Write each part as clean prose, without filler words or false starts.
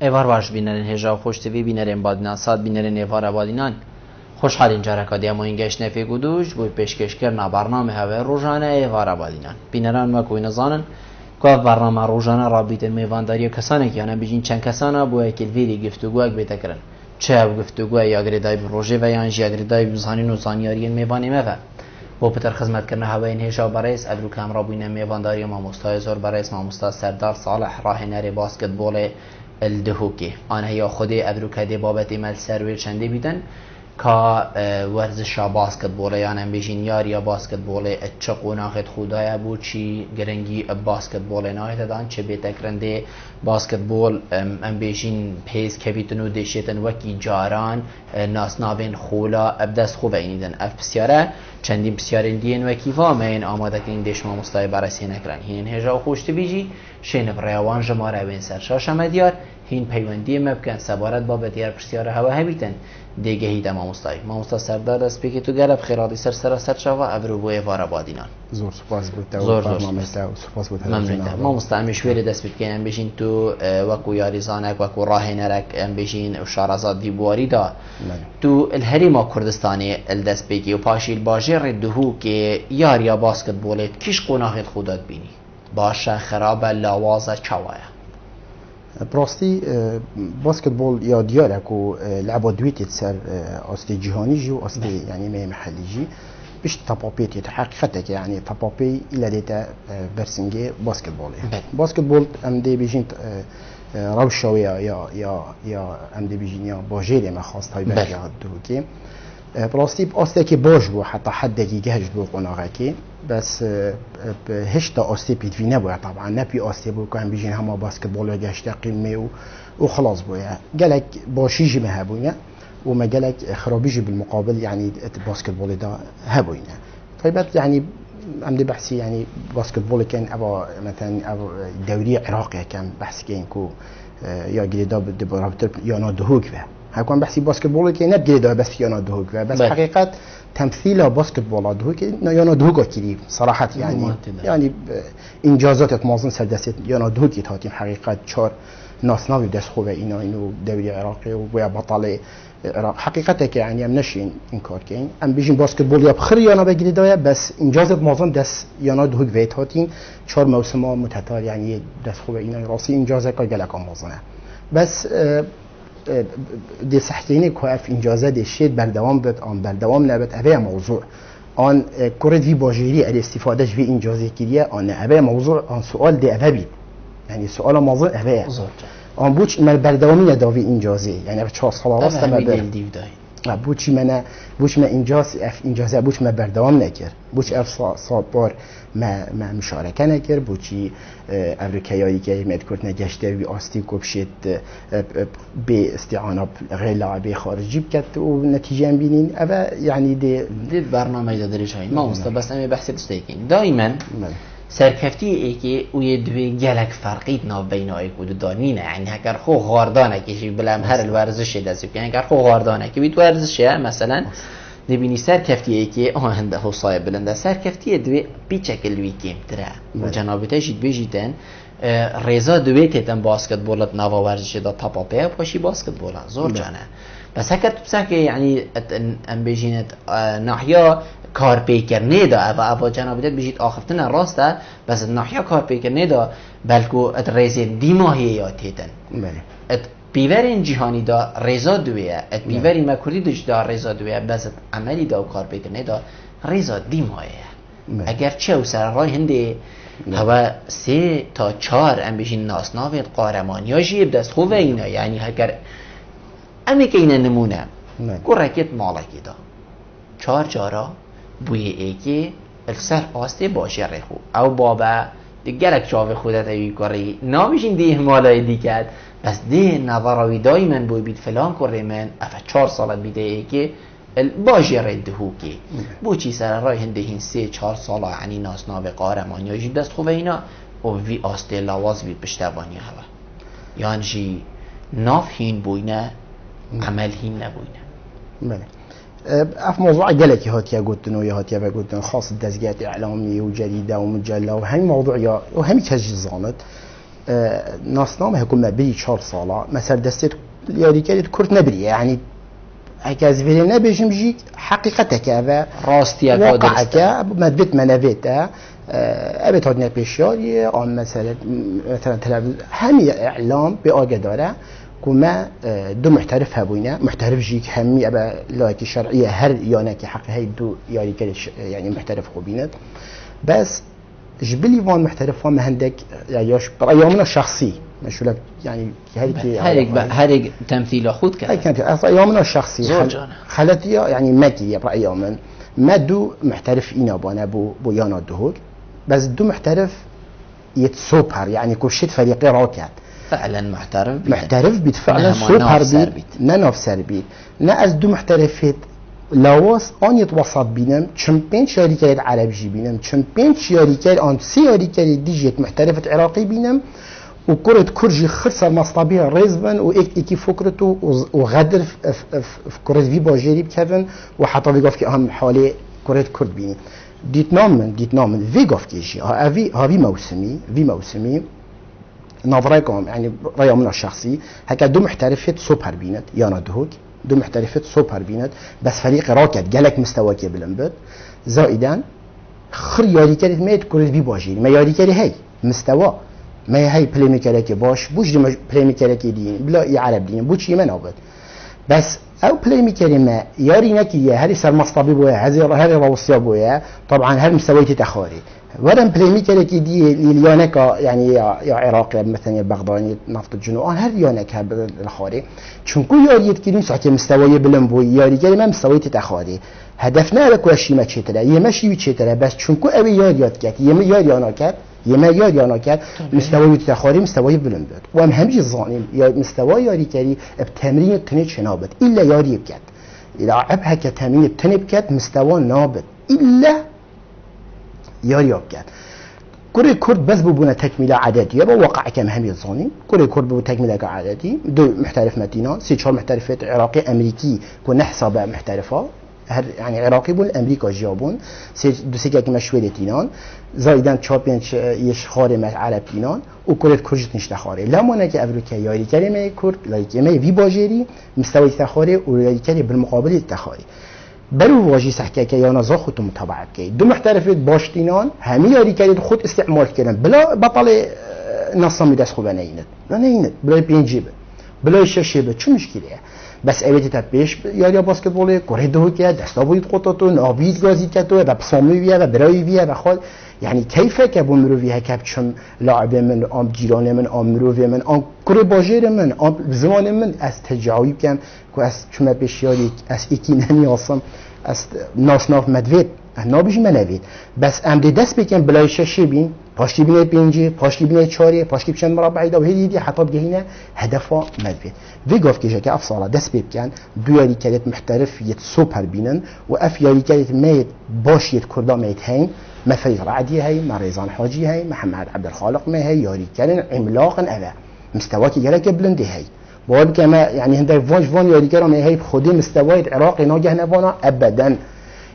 ایوار باش بینرین هجا خوش تیوی بینرین بادنان ساد بینرین ایوار بادینان خوشحال اینجا رکادی اما این گشت نفی گودوش بوی پیشکش کرنا برنامه هوا روزانه ایوار بادینان بینران ما کوی نزانن که برنامه روزانه رابطه میوانداری کسانی که آن بیشین چند کسانه بوی که ویری گفتگو اگ بیتکرن چه گفتگو یا گریدای روزه و یا انجی گریدای بزانی نوزانیاری میوانی مفه و پتر خدمت کردن هوای هیچا برایس ابرو کامرا بوینه میوانداری ما مستایزور برایس ما مستاز سردار صالح راهنر باسکتبال الدهوکی آنها یا خودی ابرو کدی بابت ایمال سرویر چنده بیدن که ورزش باسکتبال یا نمیشین یا باسکتبال چقو ناخد خدای بود چی گرنگی باسکتبال نهایت دان چه بیتکرنده باسکتبال نمیشین پیس کبیتنو دشیتن وکی جاران ناس نابین خولا ابدست خوب اینیدن اف بسیاره چندین بسیارین دین وکی فام این آماده که این دشما مستای بررسی نکرن هین هجا خوشت بیجی شین بریوان جماره بین سرشاش مدیار هین پیوندی مبکن سبارت بابت یار بسیاره هوا هبیتن دیگه هیدا ما مستای سردار است که تو گلب خیراتی سر شوا ابرو بوی وارا بادینان زور سپاس بود زور سپاس بود ممنون ما مستعمش ویل دست بید که بشین تو وکو یاریزانک وکو راهنرک بشین شارزاد دیبواری دا تو الهریما کردستانی الدست بگی و پاشیل باجر دهو که یاریا باسکتبولت کیش قناهت خودت بینی باشه خراب لاوازه چوایا براستی باسكتبول یا دیارک و لعبة دویتی سر أصلي جهانی جو أصلي يعني ما محلي جي بيش تطبيقية حقيقتك يعني تطبيق إلى ديتا برسنجي باسكتبول أم دي بيجين روشة يا أم دي بيجين يا باجيري ما خاص تاي برجع دروكي براستی آسته که باش بو حتی حدی گهج بو قناغه کی بس هشتا آسته پیدوی نبوید طبعا نپی آسته بو که هم بیجین همه باسکتبال و گشت قیمه و خلاص بوید گلک باشیجی ما هبوینه و ما گلک خرابیجی بالمقابل يعني باسكتبول دا هبوینه طيب يعني عمدي بحثي يعني باسكتبول كان ابا مثلا ابا دوري عراقي كان بحث كان كو يا جريدا برابطه يا نادهوك هكون بحثي باسكتبول كي نبدي ده بس يانا دهوك بس حقيقة تمثيل باسكتبول دهوك يانا دهوك كذي صراحة يعني إنجازات مازن سردست يانا دهوك تاتيم حقيقة شار ناس ناوي دست خوبه إنه دوري عراقي ويا بطل العراق حقيقة يعني أم نشين إنكار كين أم بيجين باسكتبول يا بخير يانا بجري ده بس إنجازات مازن دست يانا دهوك فيت هاتين شار موسمه متتالي يعني دست خوبه إنه راسي إنجازات كجلك مازنه بس دی صحتینی که اف انجازه دیشید بردوام بد آن بردوام نبود اوه موضوع آن کرد وی باجری ال استفادهش وی انجازه کریه آن اوه موضوع آن سوال دی اوه بید یعنی سوال موضوع اوه آن بوچ من بردوامی نداوی انجازه یعنی 4 سال واسه ما بوچی من انجاز اف انجازه بوچ ما بردوام نکرد بوچ اف صابر ما مشارکه نکرد بوچی امریکایی که مدکرد نگشته وی آستی کوبشید به استعانه غیر لاعبی خارجی بکت و نتیجه بینین اما یعنی دی برنامه دادریش هایی ما بس امی بحث دستیکین دائما سرکفتی ای که اوی دوی گلک فرقید ناو بین آی کود دانینه یعنی اگر خو غاردانه کشی بلام هر الورزش دستی که اگر خو غاردانه که بیت ورزشه مثلا نبینی سرکفتی ای که هنده حصای بلنده سرکفتی دوی بیچکل وی کم تره و جنابته جید بیجیدن رضا دوی تیتن باسکتبولت نوا ورزش دا تاپاپه پاشی باسکتبولن زور جانه بس هکر تو که یعنی ام بیجینت ناحیه کار پیکر نیدا اوا جنابته بیجید آخفتن راسته بس ناحیه کار پیکر نیدا بلکه ات رئیس دیماهی یا تیتن ات بیورین جهانی دا رضا دویه ات بیوری مکردی دوش دا رضا دویه بس عملی دا و کار پیکر نیدا رضا دیماهیه اگر چه و سر رای هنده هوا 3 تا 4 ام بیشین ناسناوید قارمانی ها جیب دست خوبه اینا یعنی اگر امی که اینه نمونه گرکت مالکی دا 4 جارا بوی ایکی السر آسته باشه ریخو او بابا دیگرک چاوه خودت اوی کاری نامیشین دیه مالای دیگت بس دیه نظراوی دای من بوی بید فلان کره من افا 4 سالت بیده ایکی باشه رده هوکی بو چی سر رای هنده هین 3-4 ساله یعنی ناسناوه قارمانی ها جید دست خوبه اینا و وی آسته لواز بید پشتوانی هوا یعنی جی ناف هین بوینه عمل هین نبوینه بله اف موضوع جلكي هاتيا قلتن ويا هاتيا بقولتن خاص الدزجات اعلامي وجريده ومجله وهم موضوع يا وهم كجزانت ناسنامه حکومت بری 4 ساله مثلا دستت یاری کرد کرد نبری يعني اگه ویری نبیشم جی حقیقته که و راستیه واقعه که مدبت منویته ابد هاد نپیشیاریه آن مثلا تلفزیون همی اعلام به آگه داره که ما دو محترف هبوینه محترف جیک همی ابا لایک شرعیه هر یانه که حقی های دو یاری که يعني محترف خوبینه بس جبلي وان محترفان مهندك ياش برأيامنا الشخصي مش لك يعني هريك تمثيل خود كذا كانت أيامنا الشخصي خلت يعني ماكي برأيامن ما دو محترف إنا بانا بو يانا دهوك بس دو محترف يتسوبر يعني كل شيء فريقي راكد فعلا محترف بيت فعلا سوبر بيت ناف سر بيت نا از دو محترفات لاواس آن يتوسط بينم چون 5 شركات عربي بينم چون 5 شركات آن 3 شركات ديجيت محترفة عراقي بينم وكرة كرجي خسر مصطبيها ريزبن وإيكي فكرته وغدر في كرة في باجيري بكفن وحتى بيقف كي أهم حالي كرة كرد بيني ديت نامن فيقف كيشي هذي موسمي نظريكم يعني رأيهم الشخصي هكا دو محترفة سوبر بينت يانا دهوك دو محترفات سوبر بينت بس فريق راكد جالك مستوى كبلن بد زائدا خر ياري كانت ما تكون بي باجي ما ياري كانت هي مستوى ما هي بلاي ميكر كي باش بوش دي بلاي ميكر كي دين بلا يعرب دين بوش ما نابد بس او بلاي ميكر ما ياري نكي هذه سر مصطبي بويا هذه روسيا بويا طبعا هل مستوى تخاري ورم بلاي ميكر كي دي ليونك يعني يا عراق مثلا يا بغداد نفط الجنوب هر يونك بالخاري چونكو ياريت كيلو ساعه مستوى بلن بو ياري كلمه ما مستوى تخاري هدفنا لك وشي ما تشتري يمشي تشتري بس چونكو او ياريات كات يم ياريانا كات يما ياريانا كات مستوى تخاري مستوى بلن بود وهم همجي الظانين يا مستوى ياري كري بتمرين تني شنابت الا ياري كات يلعبها كتمرين تني كات مستوى نابت الا يارياب كات كوري كرد بس ببونه تكمله عددي يبقى واقع كم هم يظنين كوري كرد ببونه تكمله عددي دو محترف مدينه 3 محترفات عراقي امريكي كنا حسابه محترفه يعني عراقي بون امريكا جابون دو سيكا كما شويلتينان زايدان 4-5 يش خاري مع عربينان وكرد كرجت نشته خاري لما نك افريقيا ياري كلمه كرد لايكمه في باجيري مستوى تخاري وياري كلمه بالمقابل التخاري برو واجی سحکه که یا نزا خودتون متابعه کی دو محترفت باشتینان همه یاری کردید خود استعمال کردن بلا بطل نصمی دست خوبه نه بلا پینجی بلا ششه به چه مشکلیه بس اویتی تپیش یاری باسکتبال کره دو که دستا بود قطعتو نابید گازی کتو و بسامی ویه و برای ویه و خال يعني كيف كابو مروفي هكابشم لاعب من ام جيران من ام مروفي من ام كره باجير من ام زمان من از تجاوب كم كو از چما بشياري از ايكي نمياسم از ناف مدويد نابج منوید بس ام دي دست بكم بلاي شاشي بين پاشتی بینه پنجی پاشتی بینه چاری پاشتی بچند مربعی دا و هیچی حتی بگهینه هدفا مدوید وی گفت که که افصاله دست بکن دو یاری کلیت محترف یت سوپر بینن و اف یاری کلیت میت باش یت کردا میت هین مفرید رعدی هی مريزان حاجی هی محمد عبدالخالق می هی یاری کلن عملاقا اوه مستواکی گلک بلنده هی باید که ما يعني هنده وان یاری کلن هی خودی مستوای عراقی ناگه نوانا ابدا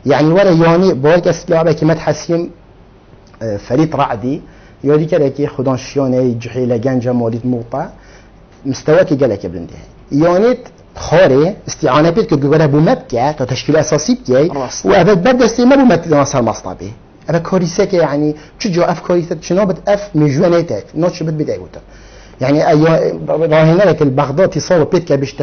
يعني ورا ياني باید که لعبه که متحسیم فريد رعدي يودي كذا كي خدان شيانه جحيله جنجه ماليت موقع مستواك جالك بلنده يانيت خاري استعانه بيت كجوره بو مبكه تا تشكيل اساسي بكي وابد بدا استعمال بو مت ناصر مصطبي ابا كاريسه كي يعني تشجو اف كاريسه شنوبت اف مجونيتك نوتش بد بدايه يعني راهنا لك البغدادي صار بيت كبش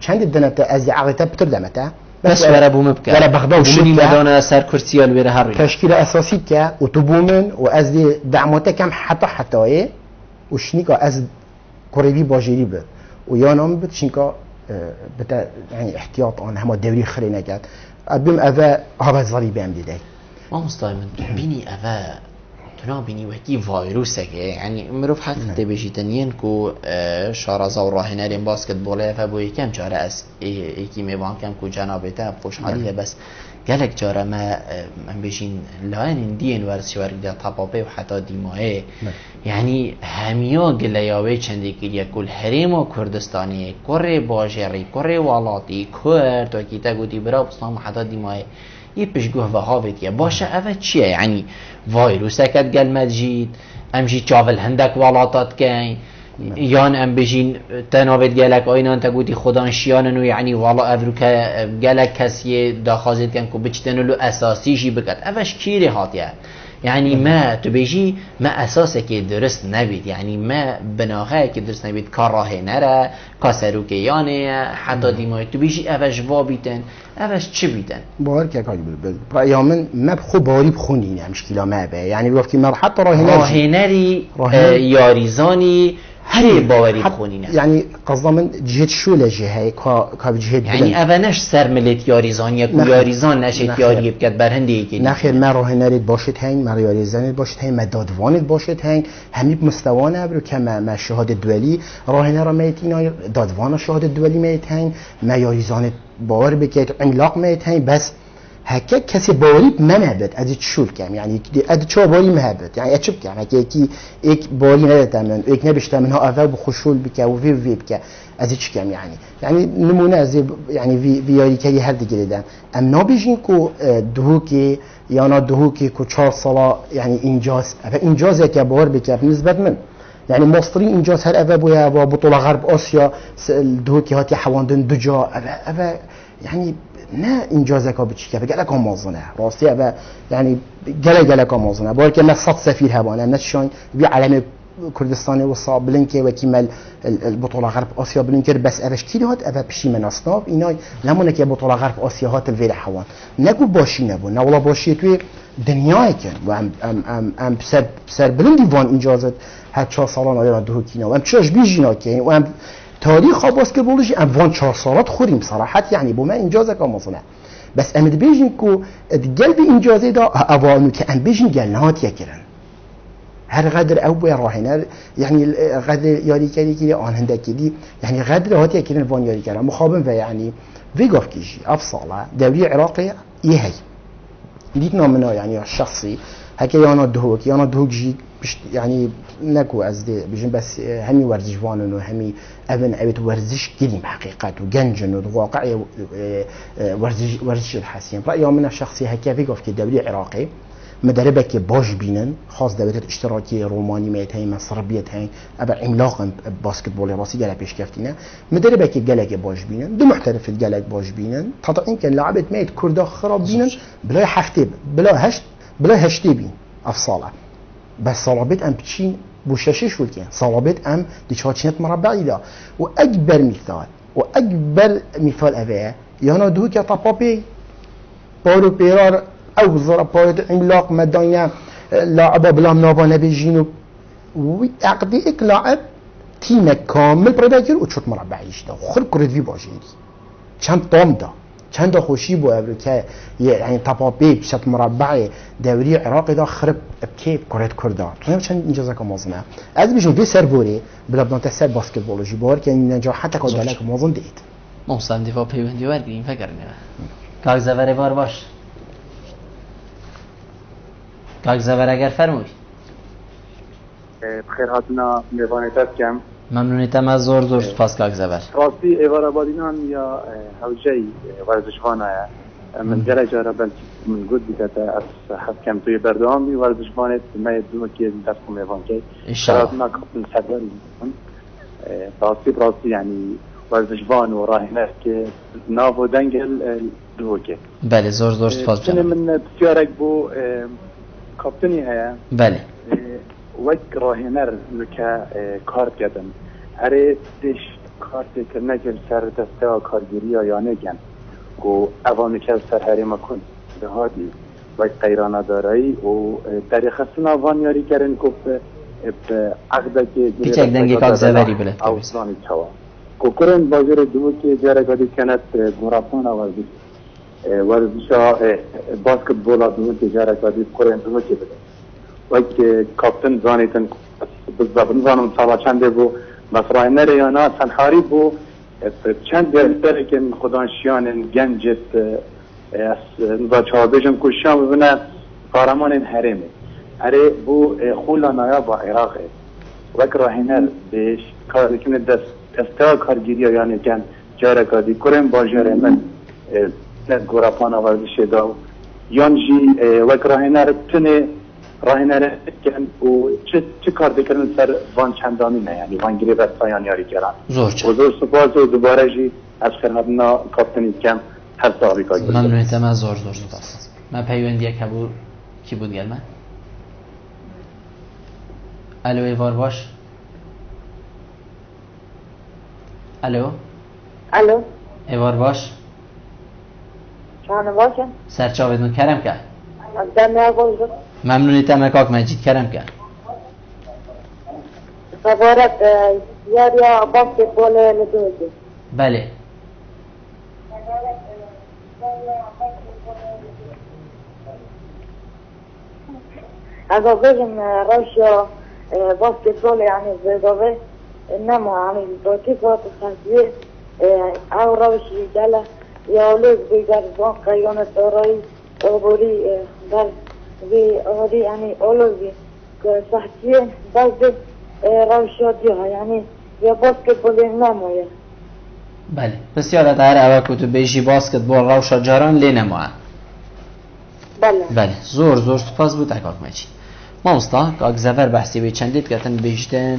چند دنت از عقيده بتردمته بس ورا بوم بك ورا بغداد وشني مدانا سر كرسيال بيره هر تشكيل اساسي كا وتبومن وازدي دعمته كم حتى ايه وشنيكا از كوريبي باجيري به ويانام بتشنكا بتا يعني احتياط انا هم دوري خرينا كات ابم اذا هذا زري بهم دي ما مستعمل بيني اذا تنا بيني وكي فيروسك يعني مروف حتى بيجيتنين كو شارزا وراهنا لين باسكتبول فبو كم جاره اس ايكي ميوان كم كو جنابته خوشحاليه بس قالك جاره ما بيجين لاين دين ورسيور ده طبابه وحتى ديماه يعني هميا قلياوي چندي كيليا كل حريم كردستاني كوري باجري كوري والاطي كورد وكيتا قوتي برا بصام حتى ديماه یه پشگوه و هاوید یا باشه اوه چیه یعنی وایروس اکد گل مدجید امجی چاول هندک والاتات کن یان ام بجین تنابت گلک آینا انتا گوتی خدان شیاننو یعنی والا افروکا گلک کسیه داخازید کن که بچتنلو اساسیشی بکد اوش کیری هاتیه يعني ما تبيجي ما أساسك درست نبيت يعني ما بناهاك درست نبيت كراهي نرى كسروكيانه حتى ديما تبيجي أفش وابيتن أفش چه بيتن بارك يا كاجبل بل رأي من ما بخو باري بخوني يعني مشكلة ما به يعني بيقول ما حتى راهنري ياريزاني هري باوري بخونينه يعني قصدا من جهة شو لجهة كجهة يعني أبناش سرملت ياريزانية ياريزان نشت ياري بكت برهندي كده نخير ما راهنريت باشد هين ما ياريزانيت باشد هين ما دادوانت باشد هين همي بمستوانه برو كما ما شهادة دولي راهنرا ميتين دادوان شهادة دولي ميت هين ما ياريزانت باور بكت عملاق ميت هين بس هكا كسي باري ما مهبت ادي تشول كم يعني ادي چه باري مهبت يعني اتشب كم هكا كي اك باري ندتمن اك نبشتمن ها اول بخشول بك و في بك ادي چ كم يعني نمونه از يعني في ياري كي هر دیگه دادن ام نابجين کو دهوكي یا نا دهوكي کو 4 سالا يعني انجاز انجاز که بار بك بالنسبه من يعني مصري انجاز هر اول بويا بطوله غرب اسيا دهوكي هاتي حواندن دجا اول يعني نه انجازك بچی که گلک آمازونه راستی و یعنی گلک آمازونه بار که نصد سفیر هبانه نشان بی علم کردستان و صاب بلنکه و کیمال البطوله غرب آسیا بلنکه بس اوش کی هات او پیشی من اصناف اینا نمونه که بطوله غرب آسیا هات الویر حوان نگو باشی نبود نه ولا باشی توی دنیای کن و ام سر بلندی وان انجازت هر 4 سالان آیا دو کینا و ام چش بیجینا که و ام تاریخ باسکتبولش ام 4 سالات خوریم صراحت يعني بما انجازك امازونه بس امد بيجن كو قلب انجازي دا اوانو که ام بيجن جلنات يكرن هر قدر او راهنر يعني قدر ياري كدي آن هندكدي يعني قدر هات يكرن وان ياري كرن مخابن و يعني ويغوف كيجي افصاله دوري عراقي يهي ديتنا منا يعني الشخصي هكا يانا دهوك يانا دهوك جي يعني نكو از دي بيجن بس همي ورزشوانن و همي ابن ابيت ورزش كلمة حقيقة وجنجن وواقع ورزش الحسين رأيي من الشخصي هكا فيقف كي دولي عراقي مدربك باش بينن خاص دولة اشتراكية روماني ميتين من صربية هين ابا عملاق باسكتبول راسي جالا بيش كفتينا مدربك جالك باش بينن دو محترف جالك باش بينن تطعين كان لعبت ميت كردا خراب بينن بلا حفتي بلا هشتي بين افصاله بس صلابت ام بتشين بوشاشش ولكن صلابت ام ديشاتشنت مربعي دا واكبر مثال افا يانا دوك يا طابابي بارو بيرار او زرابات عملاق مدانيا لاعب بلا منافا نبيجينو وعقديك لاعب تيم كامل بريداكر وشوت مربعيش دا خر كرد في باجيني چند طام دا چند خوشی بو امریکا یعنی طبابی بشت مربع دوری عراقی دا خرب بکیب کرد کردا تو چند انجازه که مازنه از بیشون دی سربوری بلا بدان تسر باسکتبولوژی بار که نجاحت کاداله که مازن دید محسن دفاع پیوندی ورگیم فکر نیم کاغ زوره بار باش کاغ زوره اگر فرموی بخیر هاتنا میوانیتت کم ممنونیتم از زور سپاس کاغ زبر راستی ایوار آبادینان یا هوجهی ورزشخانه من جره جاره بلکه من گود بیدت از حد کم توی بردهامی ورزشخانه ما دو که درس میوان که انشاءالله ما کپن صدری راستی یعنی ورزشخانه و راهنه که ناو و دنگل دو که بله زور سپاس بچنه من بسیارک بو کپتنی هیا بله وک راهنر نکه کارت کردن هره دیش کارت کرنه که سر دسته و کارگیری یا نگن و اوانی که سر هریم کن به هادی وک قیرانه دارایی و در خستن اوان یاری کردن که به عقده که پیچک دنگی کاک زوری بله اوزانی چوا که کرن بازیر دو که جارگادی کنت گرافان ورزشا باسکتبول دو که جارگادی کرن دو که بده وقتی کاپتن زانیتن بالضبط زانم سالا چنده بو مسرای نره یا نه سنحاری بو چند درسته که خدانشیان گنجت نزا چهابیجم کشیان ببینه قارمان حرمه اره بو خولا نایا با عراقه وقت راهنر بیش کار کنه دسته کارگیری یعنی گن جاره کادی کرم با جاره من گوراپان آوردشه دا يانجي وكراهنا رتني راهنا رتكن وش كار ذكرن سر فان چندانينا يعني فان غريبة سايان ياري كران وزور سپاس و دوباره جي اشخر هدنا كابتني كم هر صاحبي كاي ممنون تمام زور سپاس من پیوندی کبور کی بود گل من الو ایوار باش الو ایوار باش شانه باشم سرچاویدون کرم که دم نگوزد ممنونی تمکاک مجید کرم که سوارت یا باسکتبال ندوزی بله اگر بگم روش باسکتبال يعني زيدوه انما يعني بوتيفات خاصية او روشي جلا يولوز بيجار بان قيانة داري أبوري بل بأبوري يعني أولوزي كصحتين بعض روشاتيها يعني يا باسكتبول نموية بله بسیار داره اوه که تو بیشی باسکتبال روشا جاران لی نموه بله زور سپاس بود اکاک مجید مامستا که اگزفر بحثی به چندید کتن بیشتن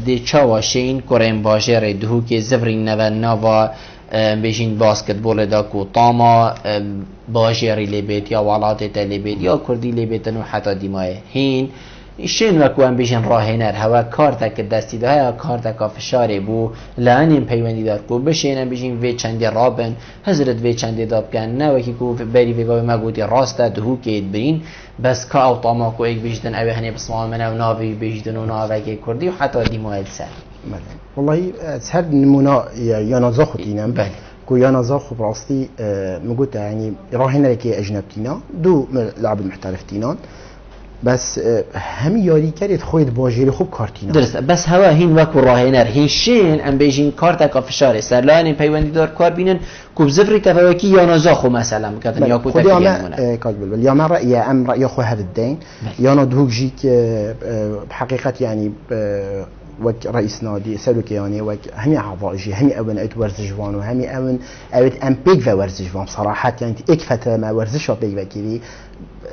دی چاواشین کریم باشه ری دهو که زفرین نو نوا بیشین باسکتبول دا کو تاما باشه ری لیبیت یا ولات تا لیبیت یا کردی لیبیتن و حتی دیمای هین شین وکو هم بیشن راهنر هوا کارتک دستی ده یا کارتک فشاری بو لعنیم پیوندی دار کو بشین هم بیشین وی چندی رابن حضرت وی چندی داب کن نه وکی کو بری ویگاوی مگودی راسته دهو کید برین بس که او تاما کو ایک بیشتن اوه هنی بسمان من او ناوی بیشتن و ناوه که کردی و حتی دیمایل سر والله سر نمونا یا نازا خودینم بله كو يا نزاخ براستي مقولت يعني راهن لك اجنبتينا دو لاعب محترفتينا بس همي ياري كاريت خويد باجيري خوب كارتينا درست بس هوا هين وكو راهنر هين شين ام بيجين كارتا فشاري سرلان پیوندی دار کار بینن کو زفری تفاوکی یا نزاخو مثلا کتن یا کو تفیلمونه كاتب يا من رأي ام رأي خو هذا الدين يا ندوق جيك بحقيقة يعني وك رئيس نادي سلوكياني وك همي عضاجي همي أون أت ورزشوان وهمي أون أت أم بيج ورزشوان بصراحة يعني إك فترة ما ورزشوا بيج وكذي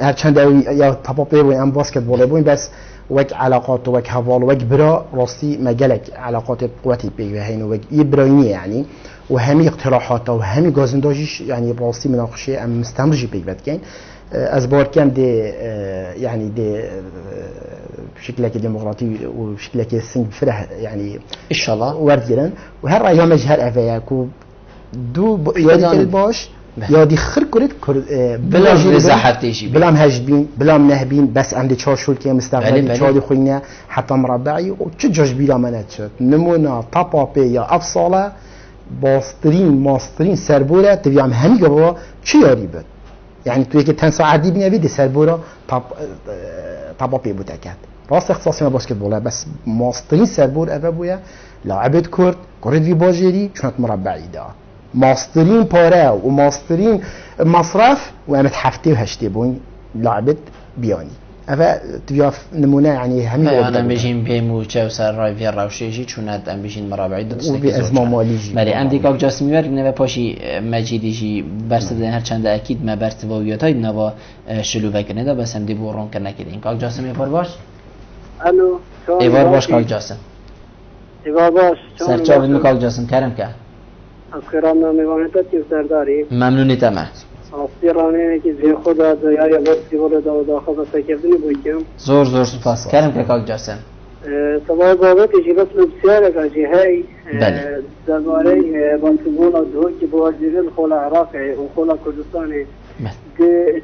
هرچند يا طبابي وين أم باسكتبول بوين بس وك علاقات وك هوال وك برا راستي مجالك علاقات قوتي بيج وهين وك يبرايني يعني وهمي اقتراحات وهمي جازنداجيش يعني راستي مناقشة أم مستمرجي بيج وكين أزبار كم دي يعني دي بشكلك ديمقراطي وبشكلك السنج فرح يعني إن شاء الله ورديرن وهر أيام مجهر أفياكو دو يا الباش يا دي خير كرت بلا زحتيشي بلا مهجبين بلا منهبين بس عندي تشاشول كي مستقبل تشادي خوينا حتى مربعي وتجاج بلا مناتشت نمونا طابا بي يا أفصالة باسترين ماسترين سربورة تبيعم همي قبوا چي ياري بد يعني تو يكي تنسى عادي بنيا بيدي سربورة طابا بي بوتاكات راس اختصاصي ما باسكتبوله بس ماسترين سربور أبويا لاعبت كرد كرد في باجيري كانت مربعي دا ماسترين بارا وماسترين مصرف وقامت حفتي وهشتي بوين لعبت بياني أفا تبيا نمونه يعني همي أنا بيجين بيمو تشاوسر راي في الروشيجي چونات أم بيجين مرابعي دستك وبأزمة ماليجي بله أم ديكاك جاسمي ورق نوا پاشي مجيديجي برسدن هر چند أكيد ما برسواويات هاي نوا شلو وكرنه دا بس هم دي بورون كرنه كدين كاك جاسم ايوار باش الو ايوار باش كاك جاسم ايوار باش سرچاوید مكاك جاسم كرم که أذكرنا ميوانتا تيو سرداري ممنوني تمام أصيراني كي زين خدا يا بس يقول دا داخل سكيفني بويكم زور سپاس كرم که كاك جاسم سوال بابت جي بس بسيارة كاجي هاي درباري باسكتبول دو كي بوزير الخلا عراقي وخلا كردستاني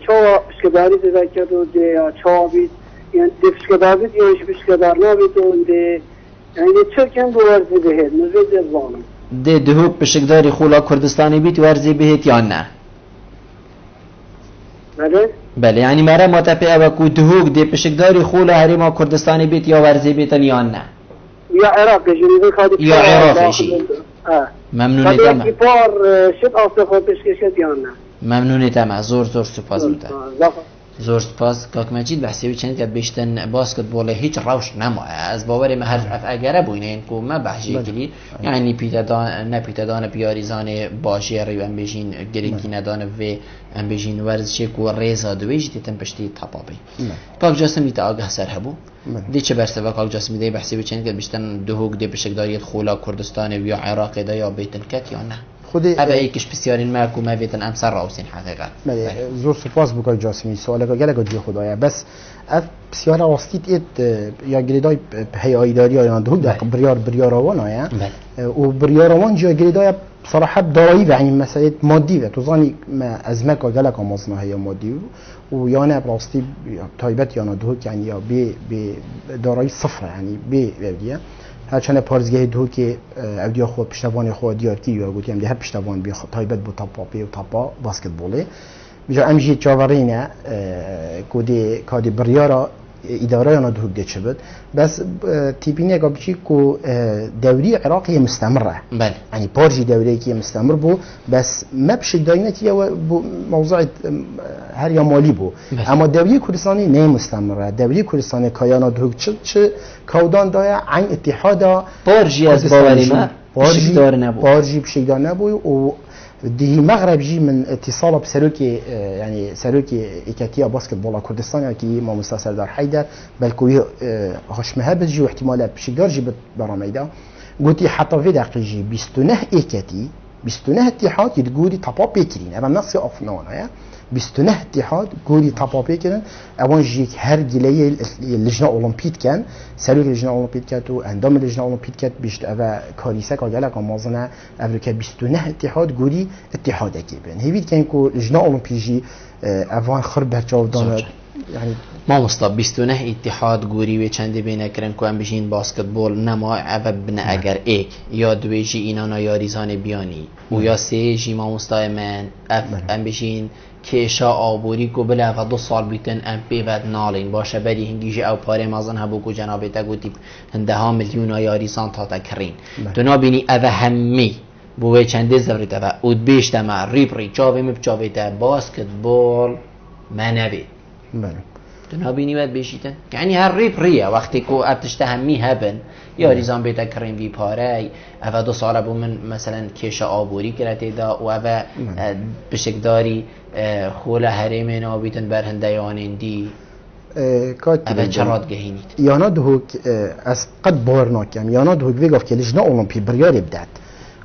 چه اشکداری تذکر و دی چه بید یعنی اشکدار بید یا اشکدار نبید و دی یعنی چه کم ورزی بهید نزد زبانم دی دهوک اشکداری خولا کردستانی بید ورزی بهید یا نه بله یعنی مرا متفق اوکو دهوک دی اشکداری خولا هریما کردستانی بید یا ورزی بید یا نه یا عراق جنوبی خادی یا عراق شی ممنونی تمام خادی پار شد آسفا پشکشد یا نه ممنونی تمام زور سپاس بوده زور سپاس کاک مجید بحثی چند که بیشتن باسکتبال هیچ روش نمایه از باور ما هر اگر بوینه کو ما بحثی کلی یعنی پیتدان بیاریزان باشه رو ام بجین گرینکی ندانه و ام بجین ورزشی کو ریزا دویج دیتن پشتی تپابی کاک جاسم دیت آگه سر هبو دی چه برسه و کاک جاسم دی بحثی چند که بیشتن دهوک دی بشکداری خولا کردستان و یا عراق دا یا بیتن کت یا نه خودی ابا ایکش بسیارین ماکو ما بیتن امسر راوسین حقیقت زور سپاس بکای جاسمی سواله که گله جی خدایا بس اف بسیار راستیت یا گریدای هیایداری یا دهوک در بریار آوان یا و بریار آوان جا گریدای بصراحة ضرائي يعني مسألة مادية توزاني ما أزمك وجالك أمازنا هي مادية ويانا براستي تايبت يانا دهوك يعني يا ضرائي صفر يعني بديه هرچند پارزگاه دو که اودیا خود پشتوان خود دیارتی یا گویی هم ده پشتوان بی تایبت با تاپا و تاپا باسکتباله بجا امجی چاورینه کودی کادی بریارا اداره یا ندهوک دیچه بود بس تیپینه قبلی کو دوری عراقی مستمره بله یعنی پارجی دوری کی مستمر بو بس ما بشک داینتی یا موضوع هر یا مالی بو اما دوری کردستانی نه مستمره دوری کردستانی کایانا دهوک چه کودان دایا عین اتحادا پارجی از باوری ما پارجی بشک دار نبو و دي مغرب جي من اتصال بسلوكي يعني سلوكي إيكاتيا باسكتبول كردستان كي ما مستثمر دار حيدر بل كوي هش مهابز جي واحتمالات بشجار جي براميدا قلتي حتى في دقيقة جي بيستونه إيكاتي بيستونه اتحاد يتقولي طبعا بيكرين أما الناس يقفنون يا بيستونه اتحاد قولي طبعا بيكرين أول جيك هر جلية اللجنة الأولمبيد كان سلوك اللجنة الأولمبيد كاتو أندام اللجنة الأولمبيد كات بيشت أبا كاريسا كاجلا كمازنا أفريقيا بيستونه اتحاد قولي اتحاد أكيبن هيفيد كان كو اللجنة الأولمبيجي أفان خرب هالجو دانا يعني ما مصطب بيستونه اتحاد قوري وچندی بین کرن کو ام بشین باسکتبال نما ابن اگر ایک یا دویجی اینا یا ریزان بیانی و یا سه جی ما مصطای من ام بشین کشا آبوری کو بلا و 2 سال بیتن ام پی ود نالین باشه بری هنگیجی او پاره مازن هبو کو جناب تا گوتی 10 میلیون یا ریزان تا تکرین تو نبینی اوه همی بو چنده زبرت اوه اود بیشتر ما ریپری چاوی مبچاوی تا باسکتبال منوی بله تنابيني واد بيشيتن يعني هالريب ريا وقتی کو ابتشتهمی هبن یا ریزان بیتا کریم بی پاره اوه 2 سال بو من مثلا کش آبوری کرده دا و اوه بشکداری خوله حریم نابیتن برهنده یانین دی اوه چراد گهینید یانا دهوک از قد بارناکم یانا دهوک ویگاف که لجنه اولمپی بریاری بدد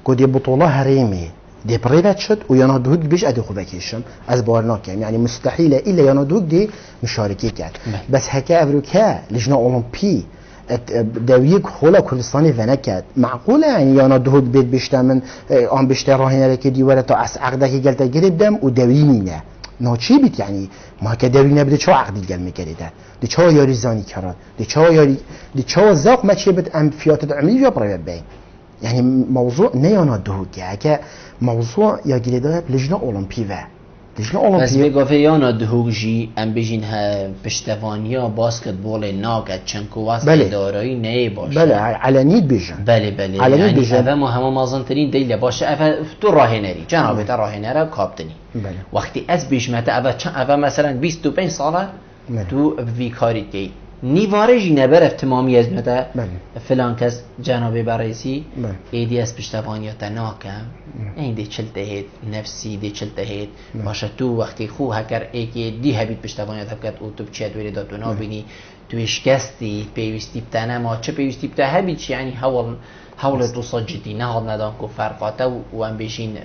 کدی بطوله حریمی دي بريفات شد ويانا دهوك بيش ادي خو بكيشم از بارناك يعني مستحيل الا يانا دهوك دي مشاركه كات بس هكا افريكا لجنه اولمبي دوريك خولا كردستاني فنكات معقوله يعني يانا دهوك بيت بيشتمن ام بيشتر راهنا لك دي ولا تو اس عقدك قلت قدام ودورينينا ناچی بیت یعنی ما که دوری نبوده چه عقدی گل میکردن دی چه یاری زانی کرد دی چه ذوق ما چه بت ام فیات عملی یا برای بین يعني موضوع نيانا دهوكي هكا موضوع يا جليدا لجنة أولمبي لجنة أولمبي بس بيقول يانا دهوكي ام بيجينها بشتفانيا باسكتبول ناقة چنكو واسط دارایی نه باشه بله علنيت بيجن بله يعني هذا مهم مازنترين ديله باشه اف تو راهنري جناب تا راهنره کاپتنی بله وقتی از بیشمت اف مثلا 25 ساله تو في کاری کی نیوارجی نبرف تمامی از مده فلان کس جناب برایسی ایدی از پشتوانیات ناکم این دی چلته هید نفسی دی چلته هید باشه تو وقتی خو هکر ایکی دی هبید پشتوانیات هبکت او تو بچید ویلی داد و نابینی تو اشکستی پیوستی بتنه ما چه پیوستی بته هبید یعنی حولت رو جدی نهاد ندان که فرقاته و هم بشین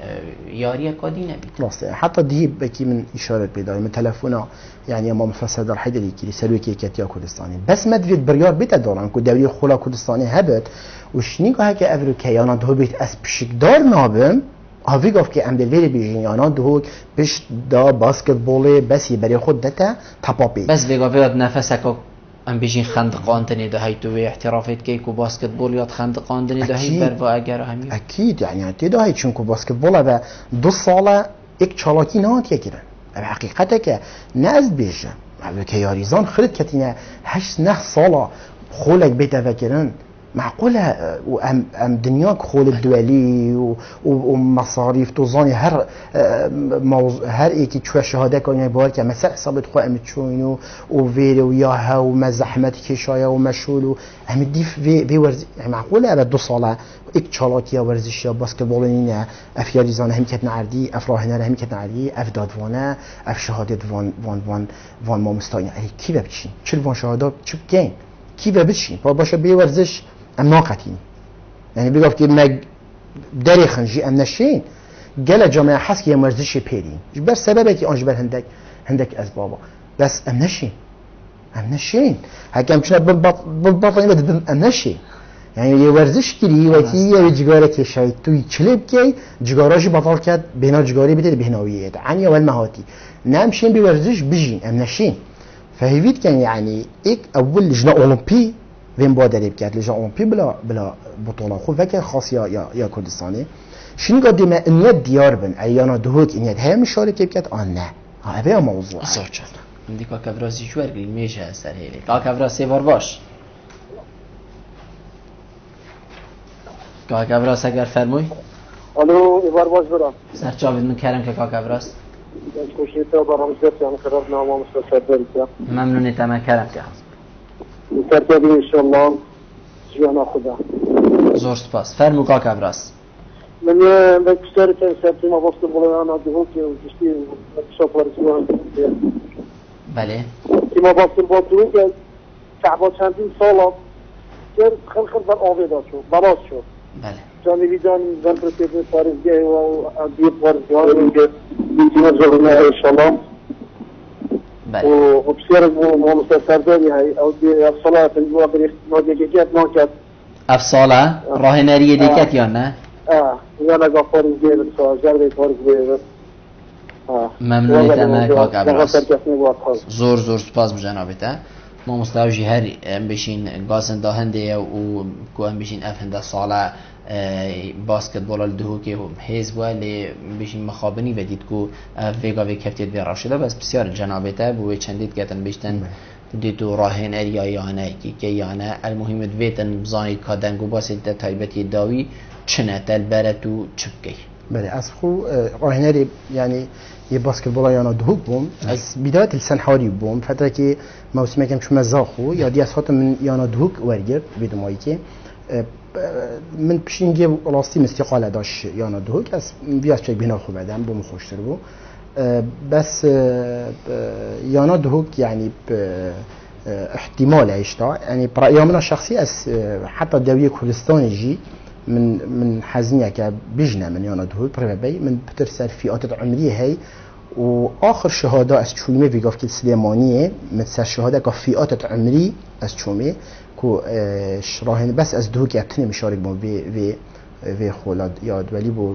یاری کادی نبید راسته حتی دی بکی من اشارت بیداری من تلفونا يعني ما مفسر در حيدري كي سلوكي كاتيا كردستاني بس ما دفيت بريار بيت دوران كو دوري خولا كردستاني هبت وشنيكو هكا افريكيانا دهو بيت اس بشكدار نابم هافيغاف كي ام دلويري بيجيانا دهو بش دا باسكتبول بس يبري خود دتا تابابي بس فيغافيغات نفسك ام بيجين خندقان تني ده هيتو احترافيت كيكو باسكتبول يات خندقان تني ده هي بروا اگر همي اكيد يعني انت ده هي چونكو باسكتبول با 2 ساله اك چالاكي نهات يكيرن حقیقتا ناز بیشه که یاریزان خرید کتینه 8-9 ساله خولک بیت فکرن معقوله وام دنياك خول الدولي ومصاريف توزاني هر ايكي تشوى شهاده كوني بارك مثلا حسابت خو ام تشوينو وفيري وياها ومزحمت كشايه ومشغول ام دي في ورز يعني معقوله بعد 2 ساله اك تشالاتيا ورزشيا باسكتبول نينا افياريزان هم كتن عردي افراهنا هم كتن عردي افدادوانا اف شهاده وان ما مستاین کی بچین چه وان شهاده چه کین کی بچین باشه بی ورزش ام ناقتين يعني بيقف كي ما داري خنجي ام نشين قال جماعه حسكي ورزش بيري جبر سببك انجبر عندك اسبابا بس ام نشين هكا مشنا بالبطن ام نشين يعني ورزش كري وتي جگاره كشاي توي چلب كي جگاراجي بطل كد بينا جگاري بده بهنويات عني والمهاتي نمشين بورزش بيجين ام نشين فهيفيد كان يعني ايك اول لجنه اولمبي وين بادري بكات لجنه اولمبي بلا بطوله خو فكر خاص يا كردستاني شنو قدم ان ديار بن ايانا دهوك ان هي مشاركه بكات نه هذا موضوع صح عندي كاكافراسي شو ارجل ميشه سر هيك كاكافراسي باش كاكافراس اگر فرموي الو ايوار باش برا سر جاوید من كرم كاكافراس كوشيتا برامجات يعني قررنا مع مستشفى ذلك ممنون تمام كرم که نتركب ان شاء الله جوانا خدا زور سپاس فرمو كاكافراس من بكستر كان سبتي ما بوست بولانا دهوك وجشتي شوفر جوان بله كما بوست بولانا تعبوا چندین سالا که خلق در آویدا شد بالاز شد بله جانبی جان زن پرسیدن پارزگاه و دیت پارزگاه که بیتینا جلونا انشالله بله و بسیار مستسردانی های او دی افصالات الجوا بریخت نادیگیت ناکد افصاله راه نریه دیکت یا نه؟ یا نگاه پارزگاه بسا جرده پارزگاه ممنونی تمام کاکابراس زور سپاس بجنابته ما مستوجی هر بشین گازن دهنده و کوهم بشین افنده ساله باسکتبال الدهو که حزب ولی بشین مخابنی و دید کو ویگا وی کفتید بیرا شده بس بسیار جنابته بوی چندید گتن بشتن دیتو راهن اریا یانه که یانه المهم دویتن بزانید کادنگو باسید تایبتی داوی چنه تلبرتو چبکی بله از خو راهنری يعني يباسكتبول يانا دهوك بوم از بداية السنحاري بوم فترة كي موسمي كم شو مزاخو يا دي أصوات من يانا دهوك ورجر بدو مايكي من بشينجي راستي مستقالة داش يانا دهوك از بياس شيء بينا خو بعدين بوم خوشتر بو بس يانا دهوك يعني احتمال عيشتا يعني برأيي من الشخصي as حتى الدولية كردستان يجي من حزنية كبجنة من يانا دهوك بربابي من بترسل فئات العمرية هاي وآخر شهادة از چومي في قفل سليمانية من سر شهادة كفئات العمري از چومي كو راهن بس از دهوك يبتني مشارك بو في خولاد ياد ولي بو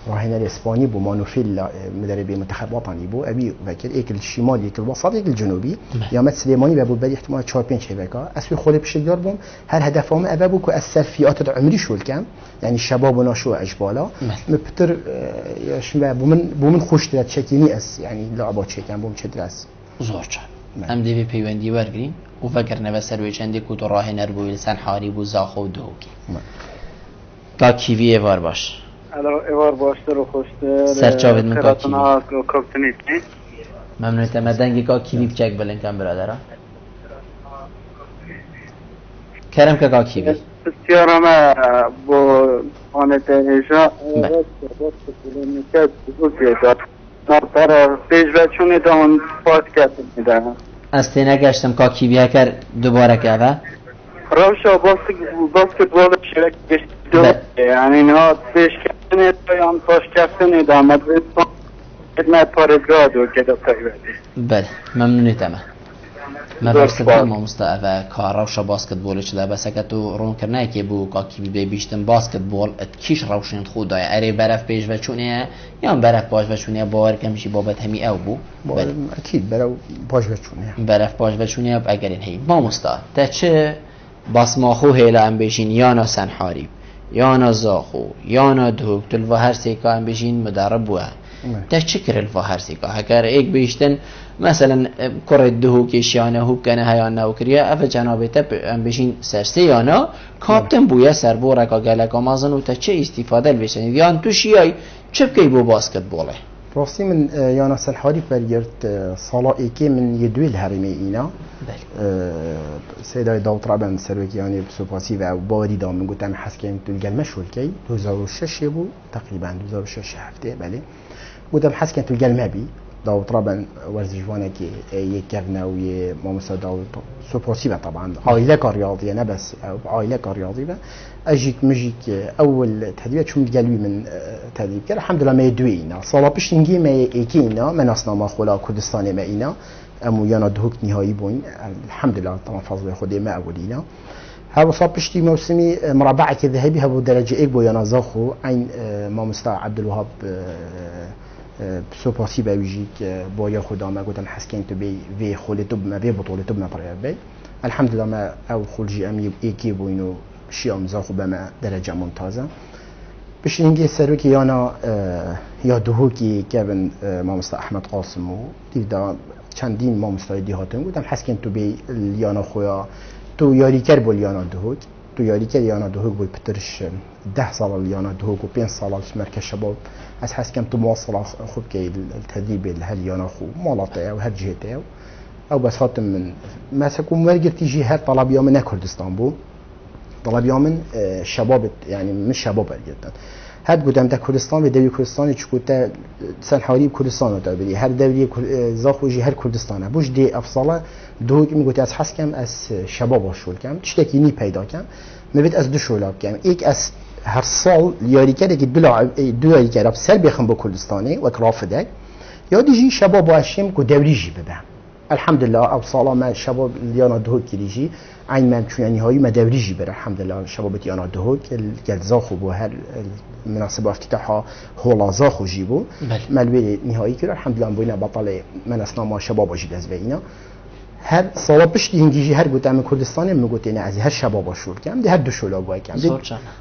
راهن الاسباني بو مانوفيل مدربي منتخب وطني بو ابي وكل ايك الشمالي ايك الوسط ايك الجنوبي يا مت سليماني بابو بالي احتمال 4 5 شبكه اسوي خولي بشجار بوم هر هدفهم ابابو كو السلفيات العمري شو الكام يعني الشباب وناشو اجبالا مبتر ياش بو من خوش ترات شكيني اس يعني لعبات شكام بوم چدرس زورچ ام دی بي پیوندی ورگرین و فکر نه سروی چندی کو تو راه نر بو لسان حاری بو زاخو دوکی تا کیوی وار باش الو ایوار باشتر و خوشتر سرچاوید من کا کیوی کاپتنیت ممنون تمدنگی کا کیوی بچک بلن کم برادرها کرم که کا کیوی بسیارم با آنت ایجا نار پیش بچونه دان پادکست میدن از تینه گشتم که کیوی هکر دوباره که اوه روشا باسکتبال شرک گشت دو یعنی نه پیش کردن یا پاش کردن ادامت خدمت پارزگاه دو که دو بله ممنونی تمام من برسدم ما مستعفه کار روشا باسکتبول شده بس که تو رون کرنه که بو که بی بیشتن باسکتبول کیش روشن خود دای اری برف پیش و چونه یا برف باش و چونه باور کمشی بابت همی او بو اكيد برو باش و چونه برف باش و چونه اگر این هی ما مستعفه تا چه باس ما خو هیلا ام بشین یا نا سنحاری یا نا زاخو یا نا دهوک تلو هر سیکا ام بشین مدرب بوه تشكر الفهرسيكا هكار إيك بيشتن مثلا كرة دهو كيشيانه هو كان هيانا وكريا أف جنابته بيشين سرسيانا كابتن بويا سربورا كجالك أمازون وتشي استفادة بيشين يان توشياي شبكي بو باسكت بوله راستی من یانا سنحاری برگرد سالا ایکی من یدوی الهرمی اینا سیدای داوت رابن سروکی یعنی سپاسی و باری دام من گفتم حس که تو الجلمه شول کی 2006 بود تقریبا 2006 هفته بله گفتم حس که تو الجلمه بی داوت رابن ورزشوانه که یک کرنه و یه مامسا داوت سپاسی و طبعا عائله کاریاضیه نه بس عائله کاریاضی و اجيك مجيك اول تدريب شو متقالوي من تدريب كده الحمد لله ما يدوينا صلا باش نجي ما يكينا من اصلا ما خلا كردستان ما اينا امو يانا دهوك نهائي بوين الحمد لله طبعا فضل خدي ما اولينا هذا صار بشتي موسمي مربعه الذهبي هبو درجه ايك بو يانا زاخو عين ما مستع عبد الوهاب سوباسي بيجيك بو يا خدا ما قلت حسكين تبي في خلته ما في بطوله ما بريبي الحمد لله ما او خلجي امي ايكي بوينو شيام زاخو بما درجة ممتازة بش نجي سروكي يانا يا دهوكي كابن مامستا أحمد قاسم و ديدا چندين مامستا ديهاتن قلتم حسكن تو بي اليانا خويا تو ياري كر بول يانا دهوك تو ياري كر يانا دهوك بول بترش 10 سال اليانا دهوك و 5 سال مركز شباب از حسكن تو مواصلة خوب كي التدريب الهليانا خو مالطة و هر جهته او بس خاطم من مسكو مرجر تيجي هر طلبيا من كردستان بو طلبيا من شباب يعني مش شباب جدا هاد قدام تا كردستان و دولي كردستان چكوتا سنحاري كردستان تابعي هر دولي زاخوجي هر كردستان بوش دي افصاله دو میگوت از حس کم از شباب شول کم تشتکی نی پیدا کم میبید از دو شولاب کم یک از هر سال یاری کرده که دو یاری کرده سر بخم با کردستانی و کرافده یا دیجی شباب واشیم کو دوری جی ببم الحمد لله او سالا ما شباب لیانا دهو کلیجی عین من چون نهایی ما دوری جی بر الحمد لله شباب لیانا دهو که زاخو بو هر مناسبه افتتاحها هولا زاخو جیبو ملوی نهایی کرد الحمد لله بوینا بطل من اصلا ما شباب جی دز بينا هر سالا پشت اینجی هر گوتم کردستان میگوت نه از هر شباب شور کم ده هر دو شولا بو کم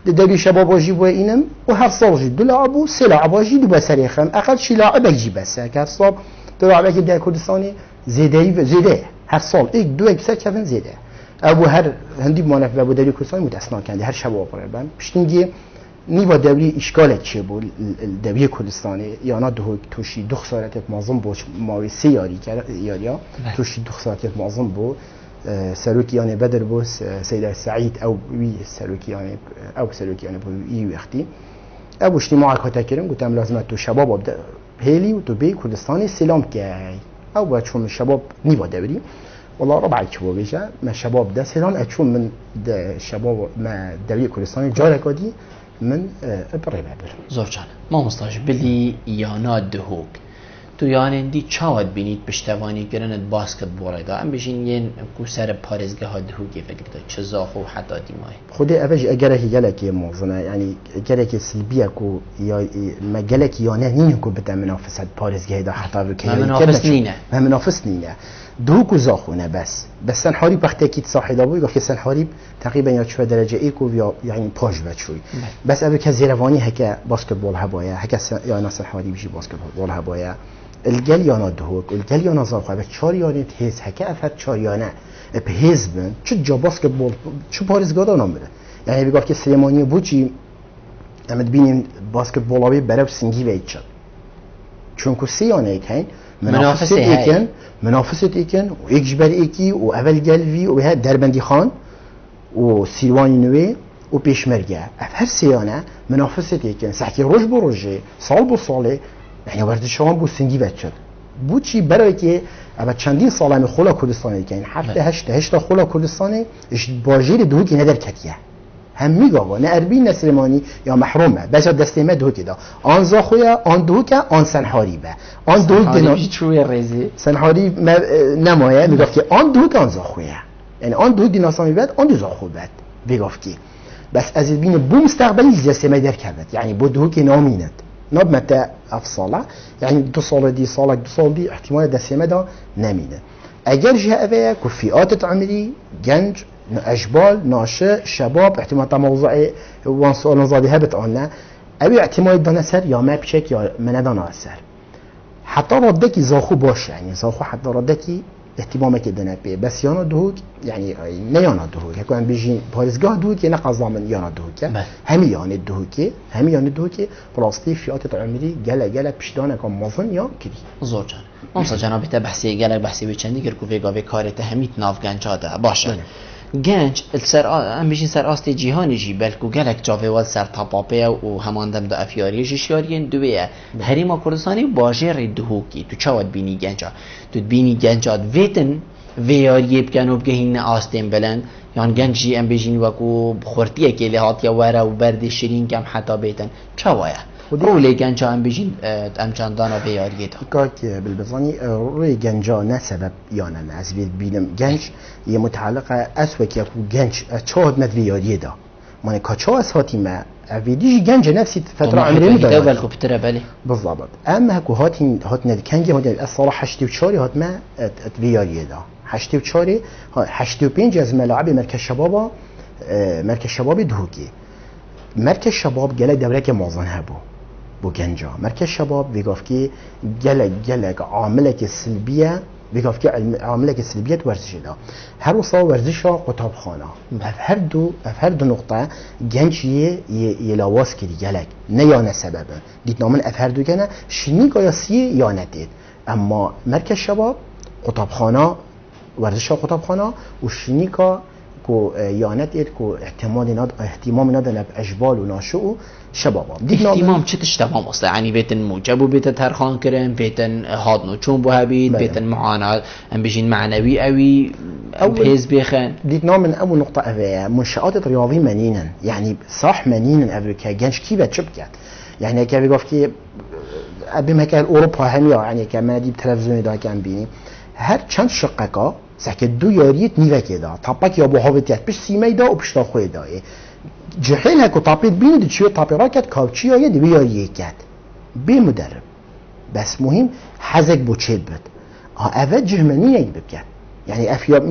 ده دوی شباب جی بو اینم و هر سال جی دو لعبو سه لعبو جی دو بسری خم اقل شی لاعب جی بس که صاب دو لعبه که در کردستان زیده هر سال یک دو یک سه کفن زیده ابو هر هندی مانف ابو دوی کردستان متاسنا کنده هر شباب قربان پشتینگی نیوا دوری اشکال چه بود دوری کردستانی یا نه دو توشی دو خسارت معظم بود ماوی سی یاری کرد یاریا توشی دو خسارت معظم بود سروکیان بدر بود سید سعید او وی سروکیان او سروکیان بود ای وقتی ابو اجتماع کتا کردم گفتم لازم تو شباب ابدا هلی و تو بی کردستانی سلام کی او با چون شباب نیوا دوری والله ربع شباب بيجا ما شباب ده سلام اشوف من ده شباب ما دوری کردستانی جاره کدی من بريبابر زوجان ما مستاش بلي يانا دهوك تو یانندی چاوت بینید پشتوانی کردن باسکت بوله ام بشین ین کوسر پارزگاه ها دهوکی فکر داد چه زاخو حتی دیمای خودی اوج اگره گلکی موزنه یعنی گلکی سلبیه کو یا ما گلکی یا نه نینه کو بده منافسه پارزگاه دا حتی که منافس نینه دهوک و زاخونه بس سنحاری وقتی که صاحب داوی گفت که سنحاری تقریبا یا 4 درجه ایکو یا یعنی پاش بچوی بس اوج که زیروانی هک باسکت بول هبایا هک یا نه سنحاری بشی باسکت بول هبایا الجل يانا دهوك الجل يانا زاخو بس 4 يانه هيز هكا افر 4 يانه بهيز بن چه جا باسكت بول چه پارزگاه نامره یعنی بگفت که سلیمانی بوچی امد بینیم باسکت بولابی برای سنگی ویچ چون که 3 یانه کین منافست ایکن و یک جبر ایکی و اول گلوی و به دربندی خان و سیروانی نوی و پیشمرگه هر 3 یانه منافست ایکن سحکی روز بو روزه سال بو ساله یعنی ورزشان بو سنگی بچه بو چی برای که اول چندین سال هم خولا کردستانی که این هفته 8 خولا کردستانی اش باجیر دهوکی ندر کتیه هم میگه نه اربین نه سلیمانی یا محرومه بچه دسته ما دهوکی دا آن زاخویا آن دهوکه آن سنحاری به آن دهوک سنحاری چوی ریزی سنحاری نمایه میگه که آن دهوک آن زاخویا یعنی آن دهوک دیناسامی بعد آن دو زاخو بعد میگه که بس از بین بو مستقبلی دسته ما در کرد یعنی بو دهوک نامینت ناب متى أفصله يعني 2 سال دي صالك 2 سال دي احتمال دسمة دا نمينه أجر جهة أبيا كفئات عمري جنج أجبال ناشئ شباب احتمال تموضع وان سؤال نزادي هبت عنا أبي احتمال دانسر يا ما بشك يا من دانسر حتى ردکی زاخو باشه يعني زاخو حتى ردکی اهتمامك دنا به بس يانا دهوك يعني نه يانا دهوك هكون بيجي بارزگاه دهوك نه قضا من يانا دهوك همي يانا دهوك بلاستيك فئات عمري جلا پشتانه کام مازن یا کری زور جان ممسا جنابی تا بحثی گلک بحثی بچندی کرکو ویگاوی کارت همیت ناف گنج ده باشه گنج السر ام بیشین سر آستی جهانی جی بلکو گلک جاوی وال سر تاپاپه و همان دم دو افیاری جشیارین دویه هریما کردستانی باجر دهوکی تو چاوت بینی گنجا تو بینی گنجات ویتن ویاری بکنو بگهین آستین بلند یان گنجی ام بیشین وکو خورتیه که لحاط یا وره و برد شیرین کم حتا بیتن چاویه روی گنجا ام بیشین ام چندانا ویاری دا که بالبزانی روی گنجا نه سبب یانه نه از بینم گنج یه متعلقه اسوه که گنج چهاد مد ویاری دا من کچا از هاتی ما اویدیجی گنج نفسی فتره عمری میداره اول کو بتره بله بالضبط اما هکو هات ندکنگی هات اصلا 84 هات ما ویاری دا 84 85 از ملاعب مرکز شباب دهوکی مرکز شباب گله دوره که مازن هبو بو گنجا مرکز شباب ویگاف که گله عامله سلبیه ویگاف که عامله سلبیت ورزش دا هر وصا ورزش قطاب خانه هر دو نقطه گنج یه لاواز کردی گلک نه یا نه سببه دیت نامن هر دو کنه شنی قیاسی یا ندید اما مرکز شباب قطاب خانه ورزش قطاب خانه و شنی کو یانت اید کو اهتمام نداره اجبال و ناشئ و شبابا اهتمام چه تمام اصلا یعنی بیتن موجب و بیتن ترخان کرن بیتن هادنو چون بو هبید بیتن معانات ام بيجين معنوي قوي بهز بيخن ديت نوع من اول نقطه اوه منشآت رياضي منينا يعني صح منينا افريكا جنش كيف تشبكت يعني كيف بيقول كي ابي ما كان اوروبا هم يعني كما دي تلفزيون دا كان بيني هر چند شققا سکه دو یاریت نیوه که دا تاپک یا بوهاوتیت پیش سیمه دا و پشتا خوی دا جحیل هکو تاپیت بینید چیو تاپی را کد کاوچی ها یه دوی یاریه کد بی مدرب بس مهم حزک بو چید بد اوه جهمنی یک بکد یعنی افیاب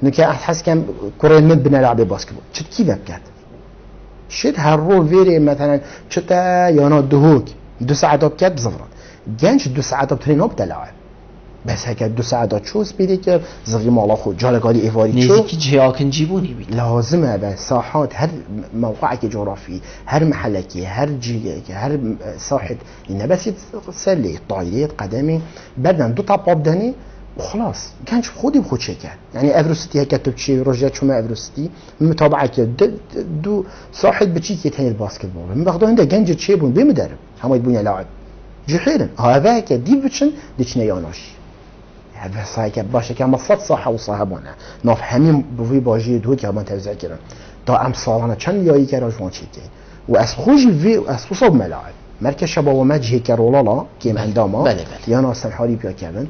نکه احس کم کره مد بنا لعبه باسکتبال چد کی بکد شد هر رو ویره مثلا چتا یانا دهوک 2 ساعت بکد بزفران گنج 2 ساعت بترین ها بتلاعب بس هکه 2 ساعت چوز بیده که زغی مالا خود جالگالی ایواری چو نیزی که جهاکن جیبونی بید لازمه به ساحات هر موقع که جغرافی هر محلکی هر جیگه که هر ساحت اینه بس سلی طایریت قدمی بدن 2 تا بابدنی وخلاص كانش خودي بخود شكل يعني افروستي هيك كتب شيء رجعت شو ما افروستي متابعه دو صاحب بتشي كيتهي الباسكتبول من باخذوا عنده جنج تشيبون بمدرب هم يبون لاعب جحيلا هذا كدي بتشن ديشنا ياناش هذا صايك باشه كان مصط صح وصاحبنا نفهمين بوي باجي دو که ما توزیع کردن تا امسالانه چند یایی که راجون چیکی و از خوش وی از حساب ملاعب مرکز شباب و مجهی کرولالا که من داما یا ناس حالی بیا کردن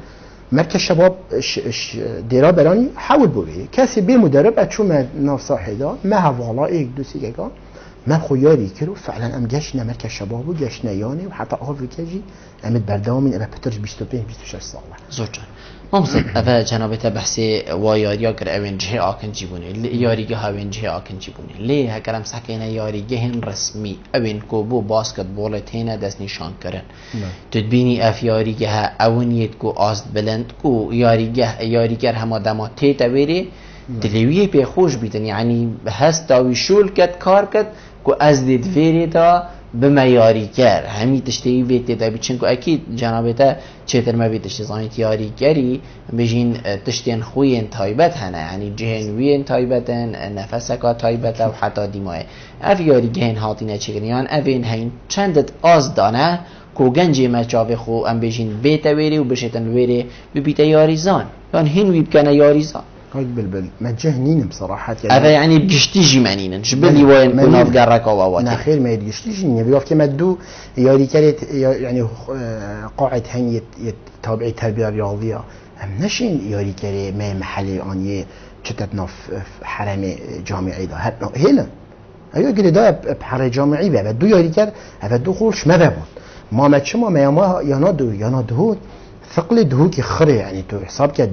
مرکز شباب دیرا برانی حاول بوی کسی به مدرب چون ناف صاحدا ما حوالا یک دو سیگا من خویاری کرو فعلا ام گشنا مرکز شباب و گشنا یانی و حتی آفریقایی امید بردامین ام پترج 25 26 ساله زوجان ممسد اوه جنابت بحثی و یاریا کر اوین جه آکن جیبونه یاریگه هاوین جه آکن جیبونه لی هکرم سکینه یاریگه هن رسمی اوین کوبو باسکتبول تینه دست نشان کرن تدبینی اف یاریگه ها اونیت کو آست بلند کو یاریگر همه دما تیتا ویری دلیویه پی خوش بیتن یعنی هست داوی شول کد کار کد کو از دید ویری دا بما یاریگر همی تشتی ویت دا بیچن کو اکید جنابتا چهتر ما بیتشتی زانیت یاریگری بجین تشتین خوین تایبت هنه یعنی جهن وین تایبتن نفسکا تایبتا و حتی دیمای اف یاریگهن هاتینه چگریان اوین هین چندت آز دانه کو گنجی مچاوی خو ام بجین بیتا ویری و بشتن ویری ببیتا یاریزان یان هین ویب کنه یاریزان هاي بالبل مجهنين بصراحه هذا يعني بيشتيجي منين جبلي وين كنا في قرك او انا خير ما يشتيجي بيقف كما دو ياري كانت يعني قاعد هن تابعي تربيه رياضيه هم نشين ياري كري ما محلي اني چتتنا في حرم جامعي ده هلا ايوه كده ده بحرم جامعي بقى دو ياري كر هذا دو خولش ما بابون ما چما ما يانا دو ثقل دهوك خري يعني تو حساب كده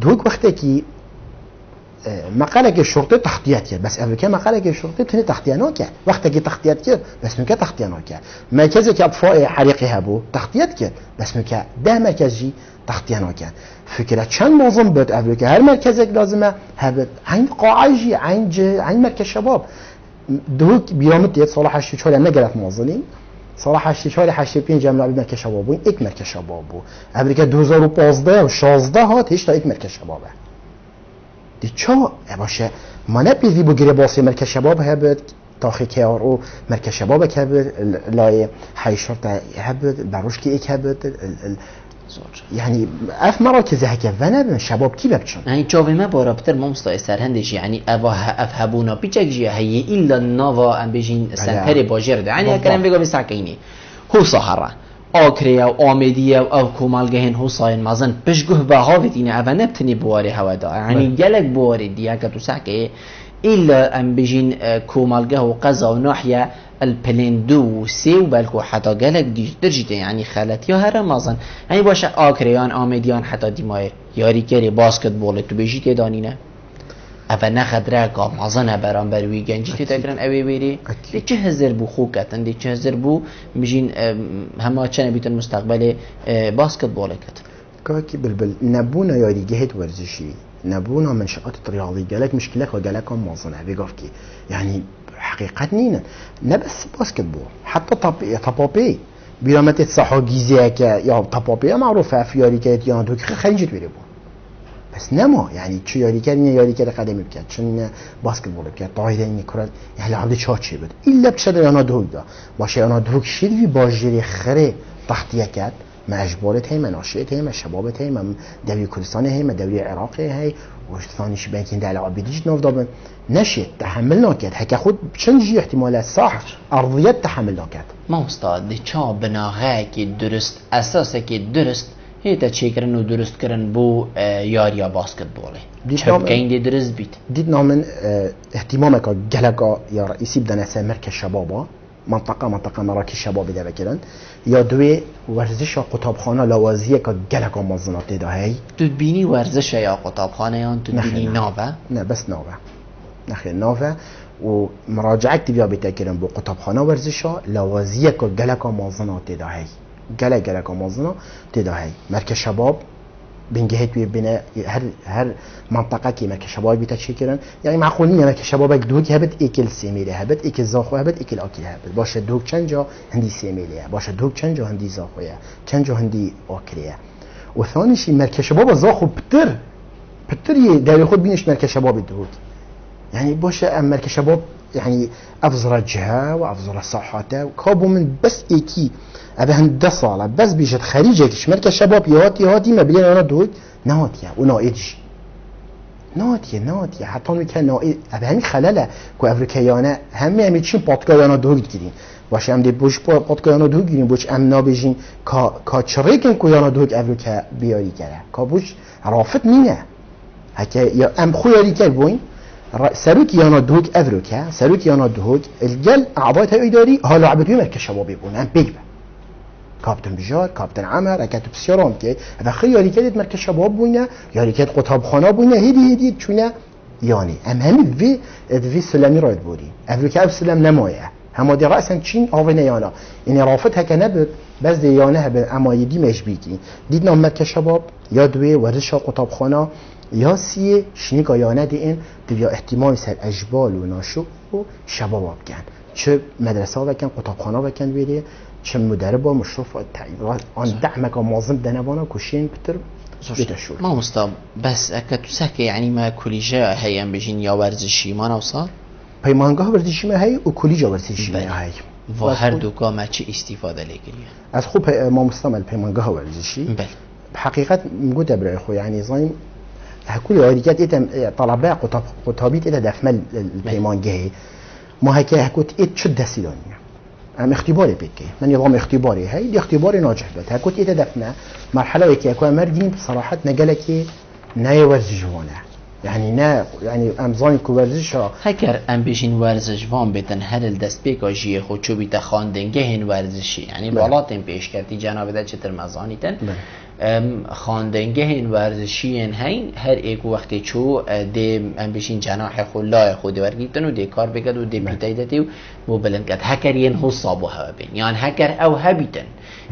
دهوك وقتی که مقالك الشرطة تخطيات كر بس أمريكا مقالك الشرطة تني تخطيانات كر وقتها كي تخطيات كر بس مكا تخطيانات كر مركز كأطفاء حريقي هبو تخطيات كر بس مكا ده مركزي تخطيانات كر فكرة كان معظم بيت أمريكا هر مركزك لازمه هبت عين قاعجي عين مركز شباب دوك بيومت صلاح الشيشوري ما قالت موظنين صراحة الشيشوري حشي بين جامعة مركز شباب وين إك مركز شباب أمريكا 2015 و 16 هات هیچ تا إك مركز شبابه دی چا باشه ما نبیزی بگیره باسی مرکز شباب هبت تاخی کار و مرکز شباب که هبت لای حیشرت هبت بروش که ایک هبت يعني اف مراكز هكا فانا شباب كي ببچن يعني جاوي ما بارابتر ما مستای سرهندش يعني اف هبونا بيچك جي هي الا النوفا ام بيجين سنتري باجر ده يعني كلام بيگو بساكيني هو صحراء آکریا و آمدیه و او کومالگهن حسین مازن پشگه به هاویتینه اول نبتنی بواری هوا دا یعنی گلک بواری دیگه که تو سعی إلا أن بيجين کومالگه و قزا و ناحية البلين دو و سي و بلکو حتی گلک درجته يعني خالت یا هر مازن يعني باشه آکریان آمدیان حتی دیمای یاری کری باسکت بول تو بیجیت دانینه اول نخدره که مازنه برام بروی گنجی تکرن اوی بیری دی چه هزر بو خوب کتن دی چه هزر بو بجین همه چنه بیتن مستقبل باسکت بول کتن كاكي بلبل نبونا ياري جهد ورزشي نبونا منشآت رياضي جالك مشكلة وجالك مازنه بيقفكي يعني حقيقة نينا نبس باسكت بول حتى طبابي بيرامت الصحة جيزيك يا طبابي معروفة في ياري كات يا دوك خليجت بيربو بس نما يعني چه یاری کرد قدمی بکرد چون باسکتبال بکرد طایره این کرد یعنی عبد چه چی بود ایلا بشد انا دوگ دا باشه انا دوگ شدی باجری خره تحتیه کرد مجبورت هی مناشئت هی شبابت هی دوی کردستان هی دوی عراق هی و ثانیش بینکین دل عبیدیش نو دابن نشد تحمل نکرد هک خود چنجی احتمال صح ارضیت تحمل نکرد ما استاد چا بناغه کی درست اساسه کی درست هیتا چه کرن و درست کرن بو یاریا باسکت بوله چه بکین دی درست بیت دید نامن اهتمامه که گلگا یا رئیسی بدن اسه مرکز شبابا منطقه مراکز شبابی ده بکرن یا دوی ورزش قطابخانه لوازیه که گلگا مازنات ده هی تو بینی ورزش یا قطابخانه یا تو بینی ناوه؟ نه بس ناوه نخیر ناوه و مراجعه تبیا بتکرن بو قطابخانه ورزش لوازیه که گلگا مازنات ده هی گلک آمازنا تداهی مرکز شباب بنجهت بين هر منطقة كي مركز شباب بتشكلن يعني معقول إن مركز شبابك دوك هبت إكل سيميلي هبت إكل زاخو هبت إكل أكل هبت باشه دوك چند جا هندي سيميلي باشه دوك چند جا هندي زاخويا چند جا هندي أكليا وثاني شيء مركز شباب زاخو بتر داري خود بينش مركز شباب دوك يعني باشه مركز شباب يعني أفضل جهة وأفضل صحته وكابو من بس إيكي أبي هند صالة بس بيجت خارجك شمرك الشباب يهاتي ما بين أنا دود ناتيا ونائج ناتيا حتى كان نائج أبي هم خلاله كو أفريقيانا هم تشين بودكايانا دود كدين باشه هم دي بوش بودكايانا دود كدين بوش أم نابجين كا شريكن كو يانا دود أفريقيا بياري كره كابوش رافت مينه هكا يا أم خويا كر بوين سروك يانا دوغ أفريقيا سروك يانا دوغ الجل أعضاء الإداري هلا عبدوا مركز شباب يبون هم بيجبه كابتن بجار كابتن عمر اكاتب سيرام كي هذا خياري كده مركز شباب بوينه ياري كده قطابخانه بوينه هدي چونه يعني هم في سلامي رايد بوري افريقيا سلام نمايه هم دي راسا چين اوونه يانا ان رافت هكا نبد بس دي يانه به امايدي مشبيكي ديدنا مركز شباب يا دوي ورزش قطابخانه یا سی شنیگا یانه این دویا احتمال سر اجبال و ناشو و شباب بکن چه مدرسه بکن قطابخانه بکن بیده چه مدرب و مشرف آن دعمک و مازم دنبانا کشین بتر بیتشور ما مستم بس اکتو سکه یعنی ما کلیجه هیم بجین یا ورزشی ما نوصال پیمانگاه ورزشی ما هی و کلیجه ورزشی ما هی و هر دو که ما چه استفاده لگیریه از خوب ما مستعمل پیمانگاه ورزشی بله بحقیقت مگوده برای خو یعنی زایم هكل هاريكات إتم طلباء قطابيت إلى دفمل البيمانجه ما هكوت إت شد سيلانية أم اختباري بيكي من نظام اختباري هاي دي اختباري ناجح بس هكوت إت دفنا مرحلة وكي أكو مردين بصراحة نجلكي نايورز جوانا يعني نه يعني امزانی کو ورزش هکر ام بشین ورزش وان بتن هر دست بیکاجی خود چو بیت خواندنگه هن ورزشی یعنی بالاتن پیش کردی جناب ده چتر مزانیتن خواندنگه هن ورزشی هن هر ایک وقتی چو ده ام بشین جناح خلای خود ورگیتن و ده کار بکد و ده بیتایدتی و بلند کرد هکر ین حساب و ها بین یعنی هکر او هبیتن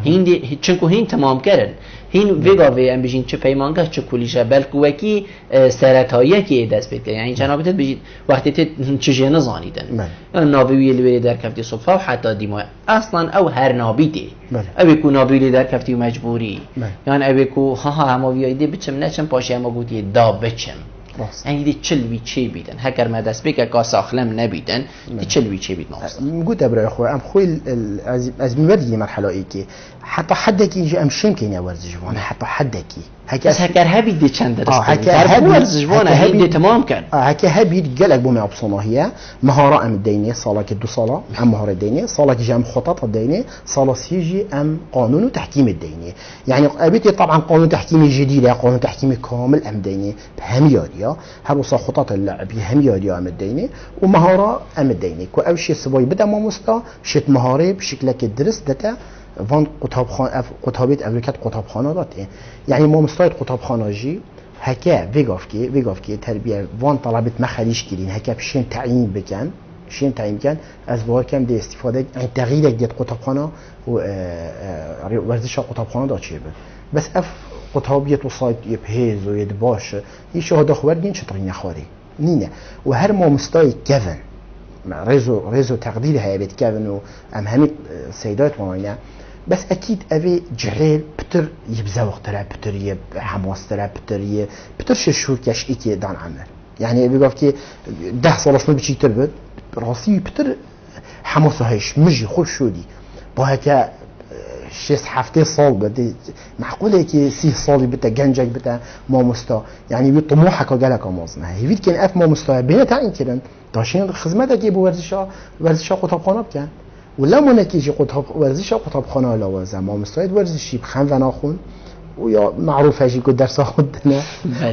هین دی چنکو هین تمام کردن هین ویگا وی ام بجین چه پیمانگاه چه کلیشه بلکه وکی سرطاییه که دست بید یعنی جنابت بجید وقتی ت چه نزانیدن یعنی نابیوی لیوی در کفتی صبح و حتی دیما اصلا او هر نابیده او کو نابیوی در کفتی مجبوری یعنی او کو ها همه ویایده بچم نچم پاشه همه گوتی دا بچم یعنی دی چلوی چه بیدن هکر ما دست بگه که ساخلم نبیدن دی چلوی چه بید ناصر گوت ابرای خواه ام خوی از میوردی مرحله ای که حتی حدکی اینجا امشیم که اینه ورزشوانه حتی حدکی بس هکر هبید دی چند درست هر ورزشوانه هید تمام کرد هکر هبید گلک بومی ابصناهیه مهاره ام دینه سالا که 2 ساله ام مهاره دینه سالا که جام خطط دینه سالا سیجی ام قانون و تحکیم دینه يعني أبيتي طبعا قانون تحكيمي جديد قانون تحكيمي كامل أم ديني بهمياريا هروسا خطط اللعب همياريا أم ديني ومهارة أم ديني كو أو شيء سباي بدا ما مستا شت مهارة بشكل كدرس دتا فان قطابيت أمريكات قطاب خانات يعني ما مستعد قطاب خاناجي هكا ويغافكي تربية فان طلبت مخاليش كلين هكا بشين تعيين بكن شين تعيين كان از بار كم دي استفاده يعني تغيير ديت قطابخانه و ورزش قطابخانه دا چیه بس اف قطابیت و سایت یبهز و ید باشه یه شهاده خبر دین چطوری نخوری نینه و هر ما مستای کفن رزو تقدیر های بیت کفن و ام همین سیدات مانه بس اكيد ابي جعيل بتر يبزوق ترى بتر يب حماس ترى بتر شو كاش ايكي دان عمل يعني بيقول كي 10 سال اسمه بشي تربت راسي بتر حماسه هيش مجي خل شو دي بهكا شيس حفتي سال بدي معقوله كي 6 سال بتا جنجك بتا ما مستا يعني بطموحك قالك امازنا هي كان اف ما مستا بين تاع كده داشين خدمتك يبو ورزشا قطابخانه بكن ولا منكيجي قطاب ورزشا قطابخانه لوازم ما مستعد ورزشي بخم و ناخون ويا معروف هاجي قد درس خدنا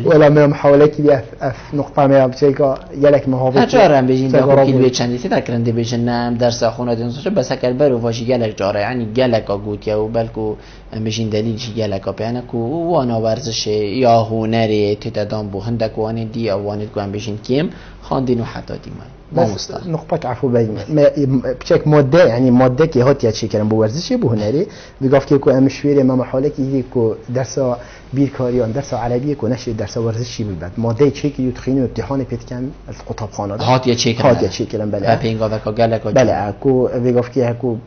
ولا ما محاوله كي اف نقطه ما بشيكا يلك مهابط اجارم بيجين ده كيل بيچندي تذكرنده بيجنم درس خونه دنسوش بس اگر برو واشي گلك جاره يعني گلك گوت يا وبلكو بيجين دليل شي گلك بيانكو وانا ورزش يا هنري تتدام بو هندك وان دي او وان كو بيجين كيم خاندين وحتى ديما بس نقطة عفو بين بشكل مادة يعني مادة كي هات يا شيء كلام بورزشي بهنري بيقف كي كو امشويري ما محاله كي كو درس بيركاريان درس عربي كو نشي درس ورزشي بالبعد مادة شيء كي يدخلين امتحان بيتكن القطابخانه هات يا شيء كلام بلا بينغا وكا گلك بلا كو بيقف كي هكو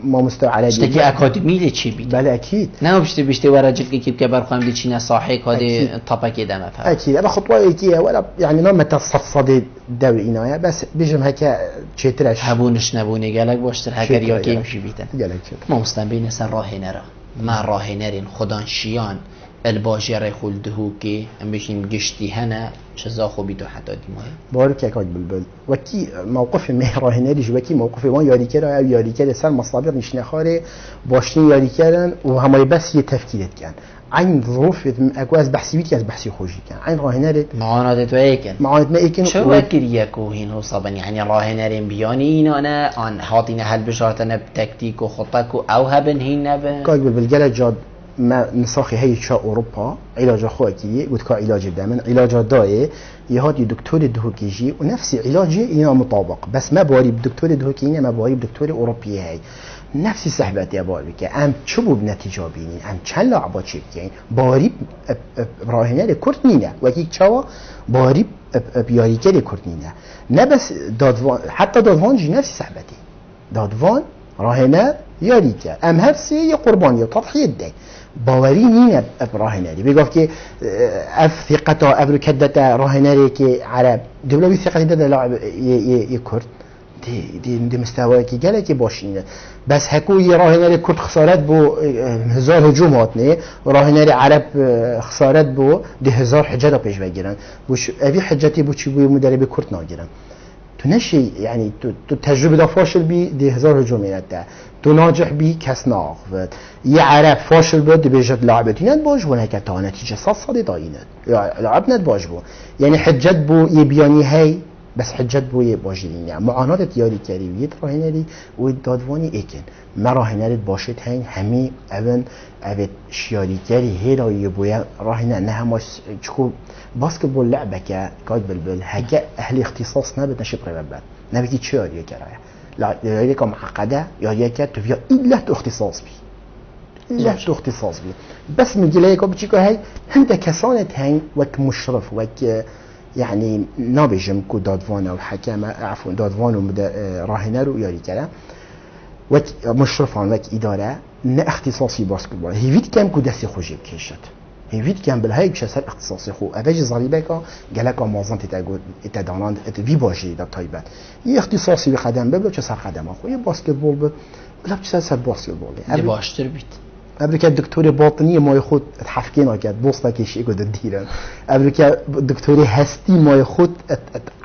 ما مستوى عربي اشتكي اكاديمي لتشي بي بلا اكيد نه بيشتي ورا جلك كي كبر خام دي چينا صاحي كادي طبقه دمه اكيد انا خطوه كي ولا يعني ما متصفد دو اینایا بس بيجم هكا چترش هبونش نبوني گلك باشتر هكر يا كي يمشي بيتن گلك ما مستنبين سر راهنرا ما راهنرين خدان شيان الباجر خلده كي امبيشين گشتي هنا چزا خوبي تو حتى ديمه بارك يا كاد بلبل وكي موقف مهراهنري وكي موقف ما ياري كره او ياري كره سر مصابر نشنه خاره باشين ياري كرن و همای بس يه تفكيرت كان عين ظروف اكو از بحثي بيت از بحثي خوشي كان عين راهنري معاند ويكن معاند ما يكن شو وكريكو هين هو صبن يعني راهنرين بياني انا ان هاتين هل بشارتنا بتكتيك وخطك او هبن هين نبن كاد بلبل جل جاد ما نساخي هي شا اوروبا علاج خواكي قلت كا علاج دائما علاج داي يهادي دكتور دهوكيجي ونفس علاجي هنا مطابق بس ما بوري بدكتور دهوكيني ما بوري بدكتور اوروبي هاي نفس صحبت يا باري كي ام چبو بنتيجه بيني ام چند لعبه چيكين باري راهنه كورتنينا وكي چوا باري بياري كلي كورتنينا نه بس دادوان حتى دادوان جي نفس صحبتي دادوان راهنه ياريكا ام هرسي قربانيه تضحيه دي باوري نين براهناري بيقول كي اف ثقته ابر كدته راهناري كي عرب دبلوي ثقه ده لاعب يكرد دي مستوى كي قال كي باشين بس هكو راهناري كرد خسارات بو 1000 هجوم هاتني راهناري عرب خسارات بو دي 1000 حجه پیش بگیرن بوش ابي حجتي بو چي بو مدرب كرد ناگیرن تو نشی يعني تو تجربه دا فاشل بی 10,000 هجوميات ده تو ناجح بی کس ناقفت یه عرب فاشل بود بيجد لاعبتي ند باش بو هكا تا نتيجه صد داينت لاعب ند باش بو يعني حجت بو يبياني هي بس حجت بو يباجين يعني معاناه ياري كريويت راهنري ودادواني اكن ما راهنري باشد هين همي اون ابد شياري كري هيرا يبويا راهنا انها مش تشكو باسكتبول لعبه كاد بلبل هكا اهل اختصاص نبت نشط ربات نبتي تشاري كرايا لا ياريكا معقده ياريكا تفيا الا اختصاص بي الا اختصاص بي بس من جلايكا بتشيكو هاي هند كسانت هين وك مشرف وك يعني نابجم كو دادوان او حكام عفوا دادوان و راهنر و ياري كلا وك مشرفان وك اداره نه اختصاصي باسكتبول هيفيت كان كو دسي خوجي بكيشت هيفيت كان بالهاي بشسر اختصاصي خو افاجي زاليبكا قالك موازنه تدانان في باجي دا تايبات هي اختصاصي بقدم ببل چسر قدم اخو باسكتبول بلا بشسر باسكتبول يعني باشتر بيت امریکا دکتری باطنی مای خود تحفکی نکرد بوستا کشی گود دیرن امریکا دکتری هستی مای خود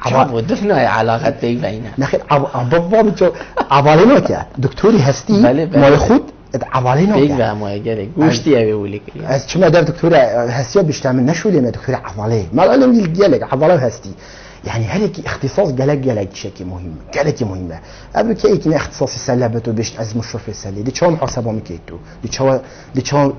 چرا دفنه علاقه بینه نخیر عبابا چو عوالی نکرد دکتری هستی مای خود عوالی نکرد بگم مای گله گوشتی اولی کلی از چما در دکتر هستی بیشتر نشولی ما دکتر عوالی ما الان گله عوالی هستی يعني هلك اختصاص جلك شيء مهم جلك مهمة قبل كي يكون اختصاصي سلبته بيش از مشرف السلي دي شو محاسبة مكيتو دي شو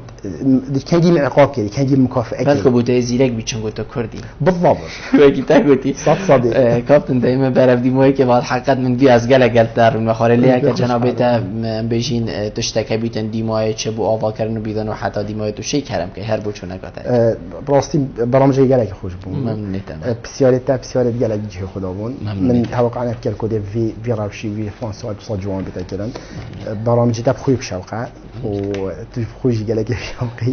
كان دي معقاب كده كان دي مكافأة بس كبوتة زيرك بيشون قلت كردي بالضبط وكي تقولي صدق كابتن دايما بعرف دي مويه که بعد حقیقت من بی از جلك در مخاره ليه که جنابته بيجين تشتكي بيتن دي مويه چه بو آوا کردن و بیدن و حتی دي مويه تو شی کردم که هر بوچو نگاته براستي برامج جلك خوش بون ممنونتم بسيارة جلك جه خداون من توقعنا كل كده في رابشي في فرنسا بصاد جوان بتاكلن برامج ده خوي بشوقه و خوش جلك شوقي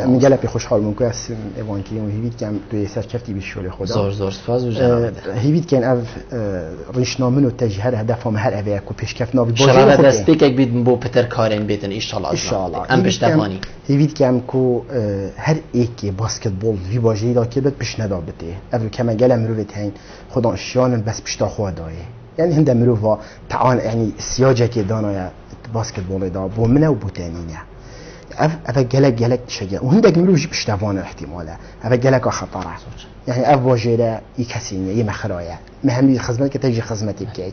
من جلك خوش حال ممكن اسم ايوانكي و هيفيت كان تو سركفتي بشوري خدا زور سپاس و جناب هيفيت كان اف ريشنامن و تجهر هدفهم هر اوي اكو پیشکفنا بي باجي دستيك بيت بو پتر کارن بيتن ان شاء الله ام بشتفاني هيفيت كان كو هر ايكي باسكتبول في باجي دا كبت بش ندابته اف كما جل مروت هين خدا اشيان بس بشتا خو داي يعني هند مروفا تعال يعني سياجه كي دانا باسكتبول دا بو منه و بو تامينه اف جلك شجع وهندك مروج بشتفان احتماله اف جلك خطره يعني اف واجره يكسينه يمخرايه مهمي خدمت كتجي خدمتي بكي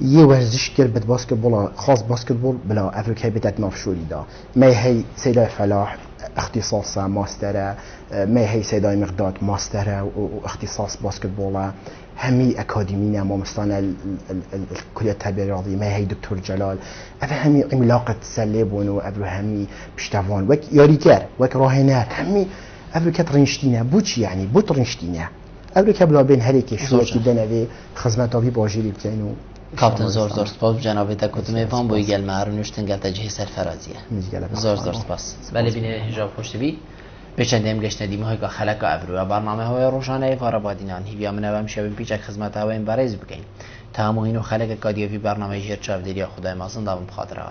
يورزش كربت باسكتبول خاص باسكتبول بلا افريقيا بتاعت مفشولي دا ما هي سيدة فلاح اختصاص ماستره ما هي سيدة مقداد ماستره واختصاص باسكتبول همي اكاديمينا ما مستانا الكلية التربية الرياضية ما هي دكتور جلال افا همي عملاقة سليبون وافرو همي بشتافون وك ياريكار وك راهنار همي افريقيا ترنشتينا بوچ يعني بو ترنشتينا افريقيا بلا بين هريك شو كدنا خدمات ابي باجيري بكينو کاپتن زور سپاس جناب تکوتمه فان بوی گل معرونشتن گل تجهیز سرفرازیه زور سپاس ولی بینه هجاب پشت بی بچندیم گشت ندیم های که خلق ابرو برنامه های روشانه فارابادینان هیویا منوام شبیم پیچک خدمت های این برایز بکنیم تمام اینو خلق کادیوی برنامه جیر چاودیری خدای مازن داوم خاطره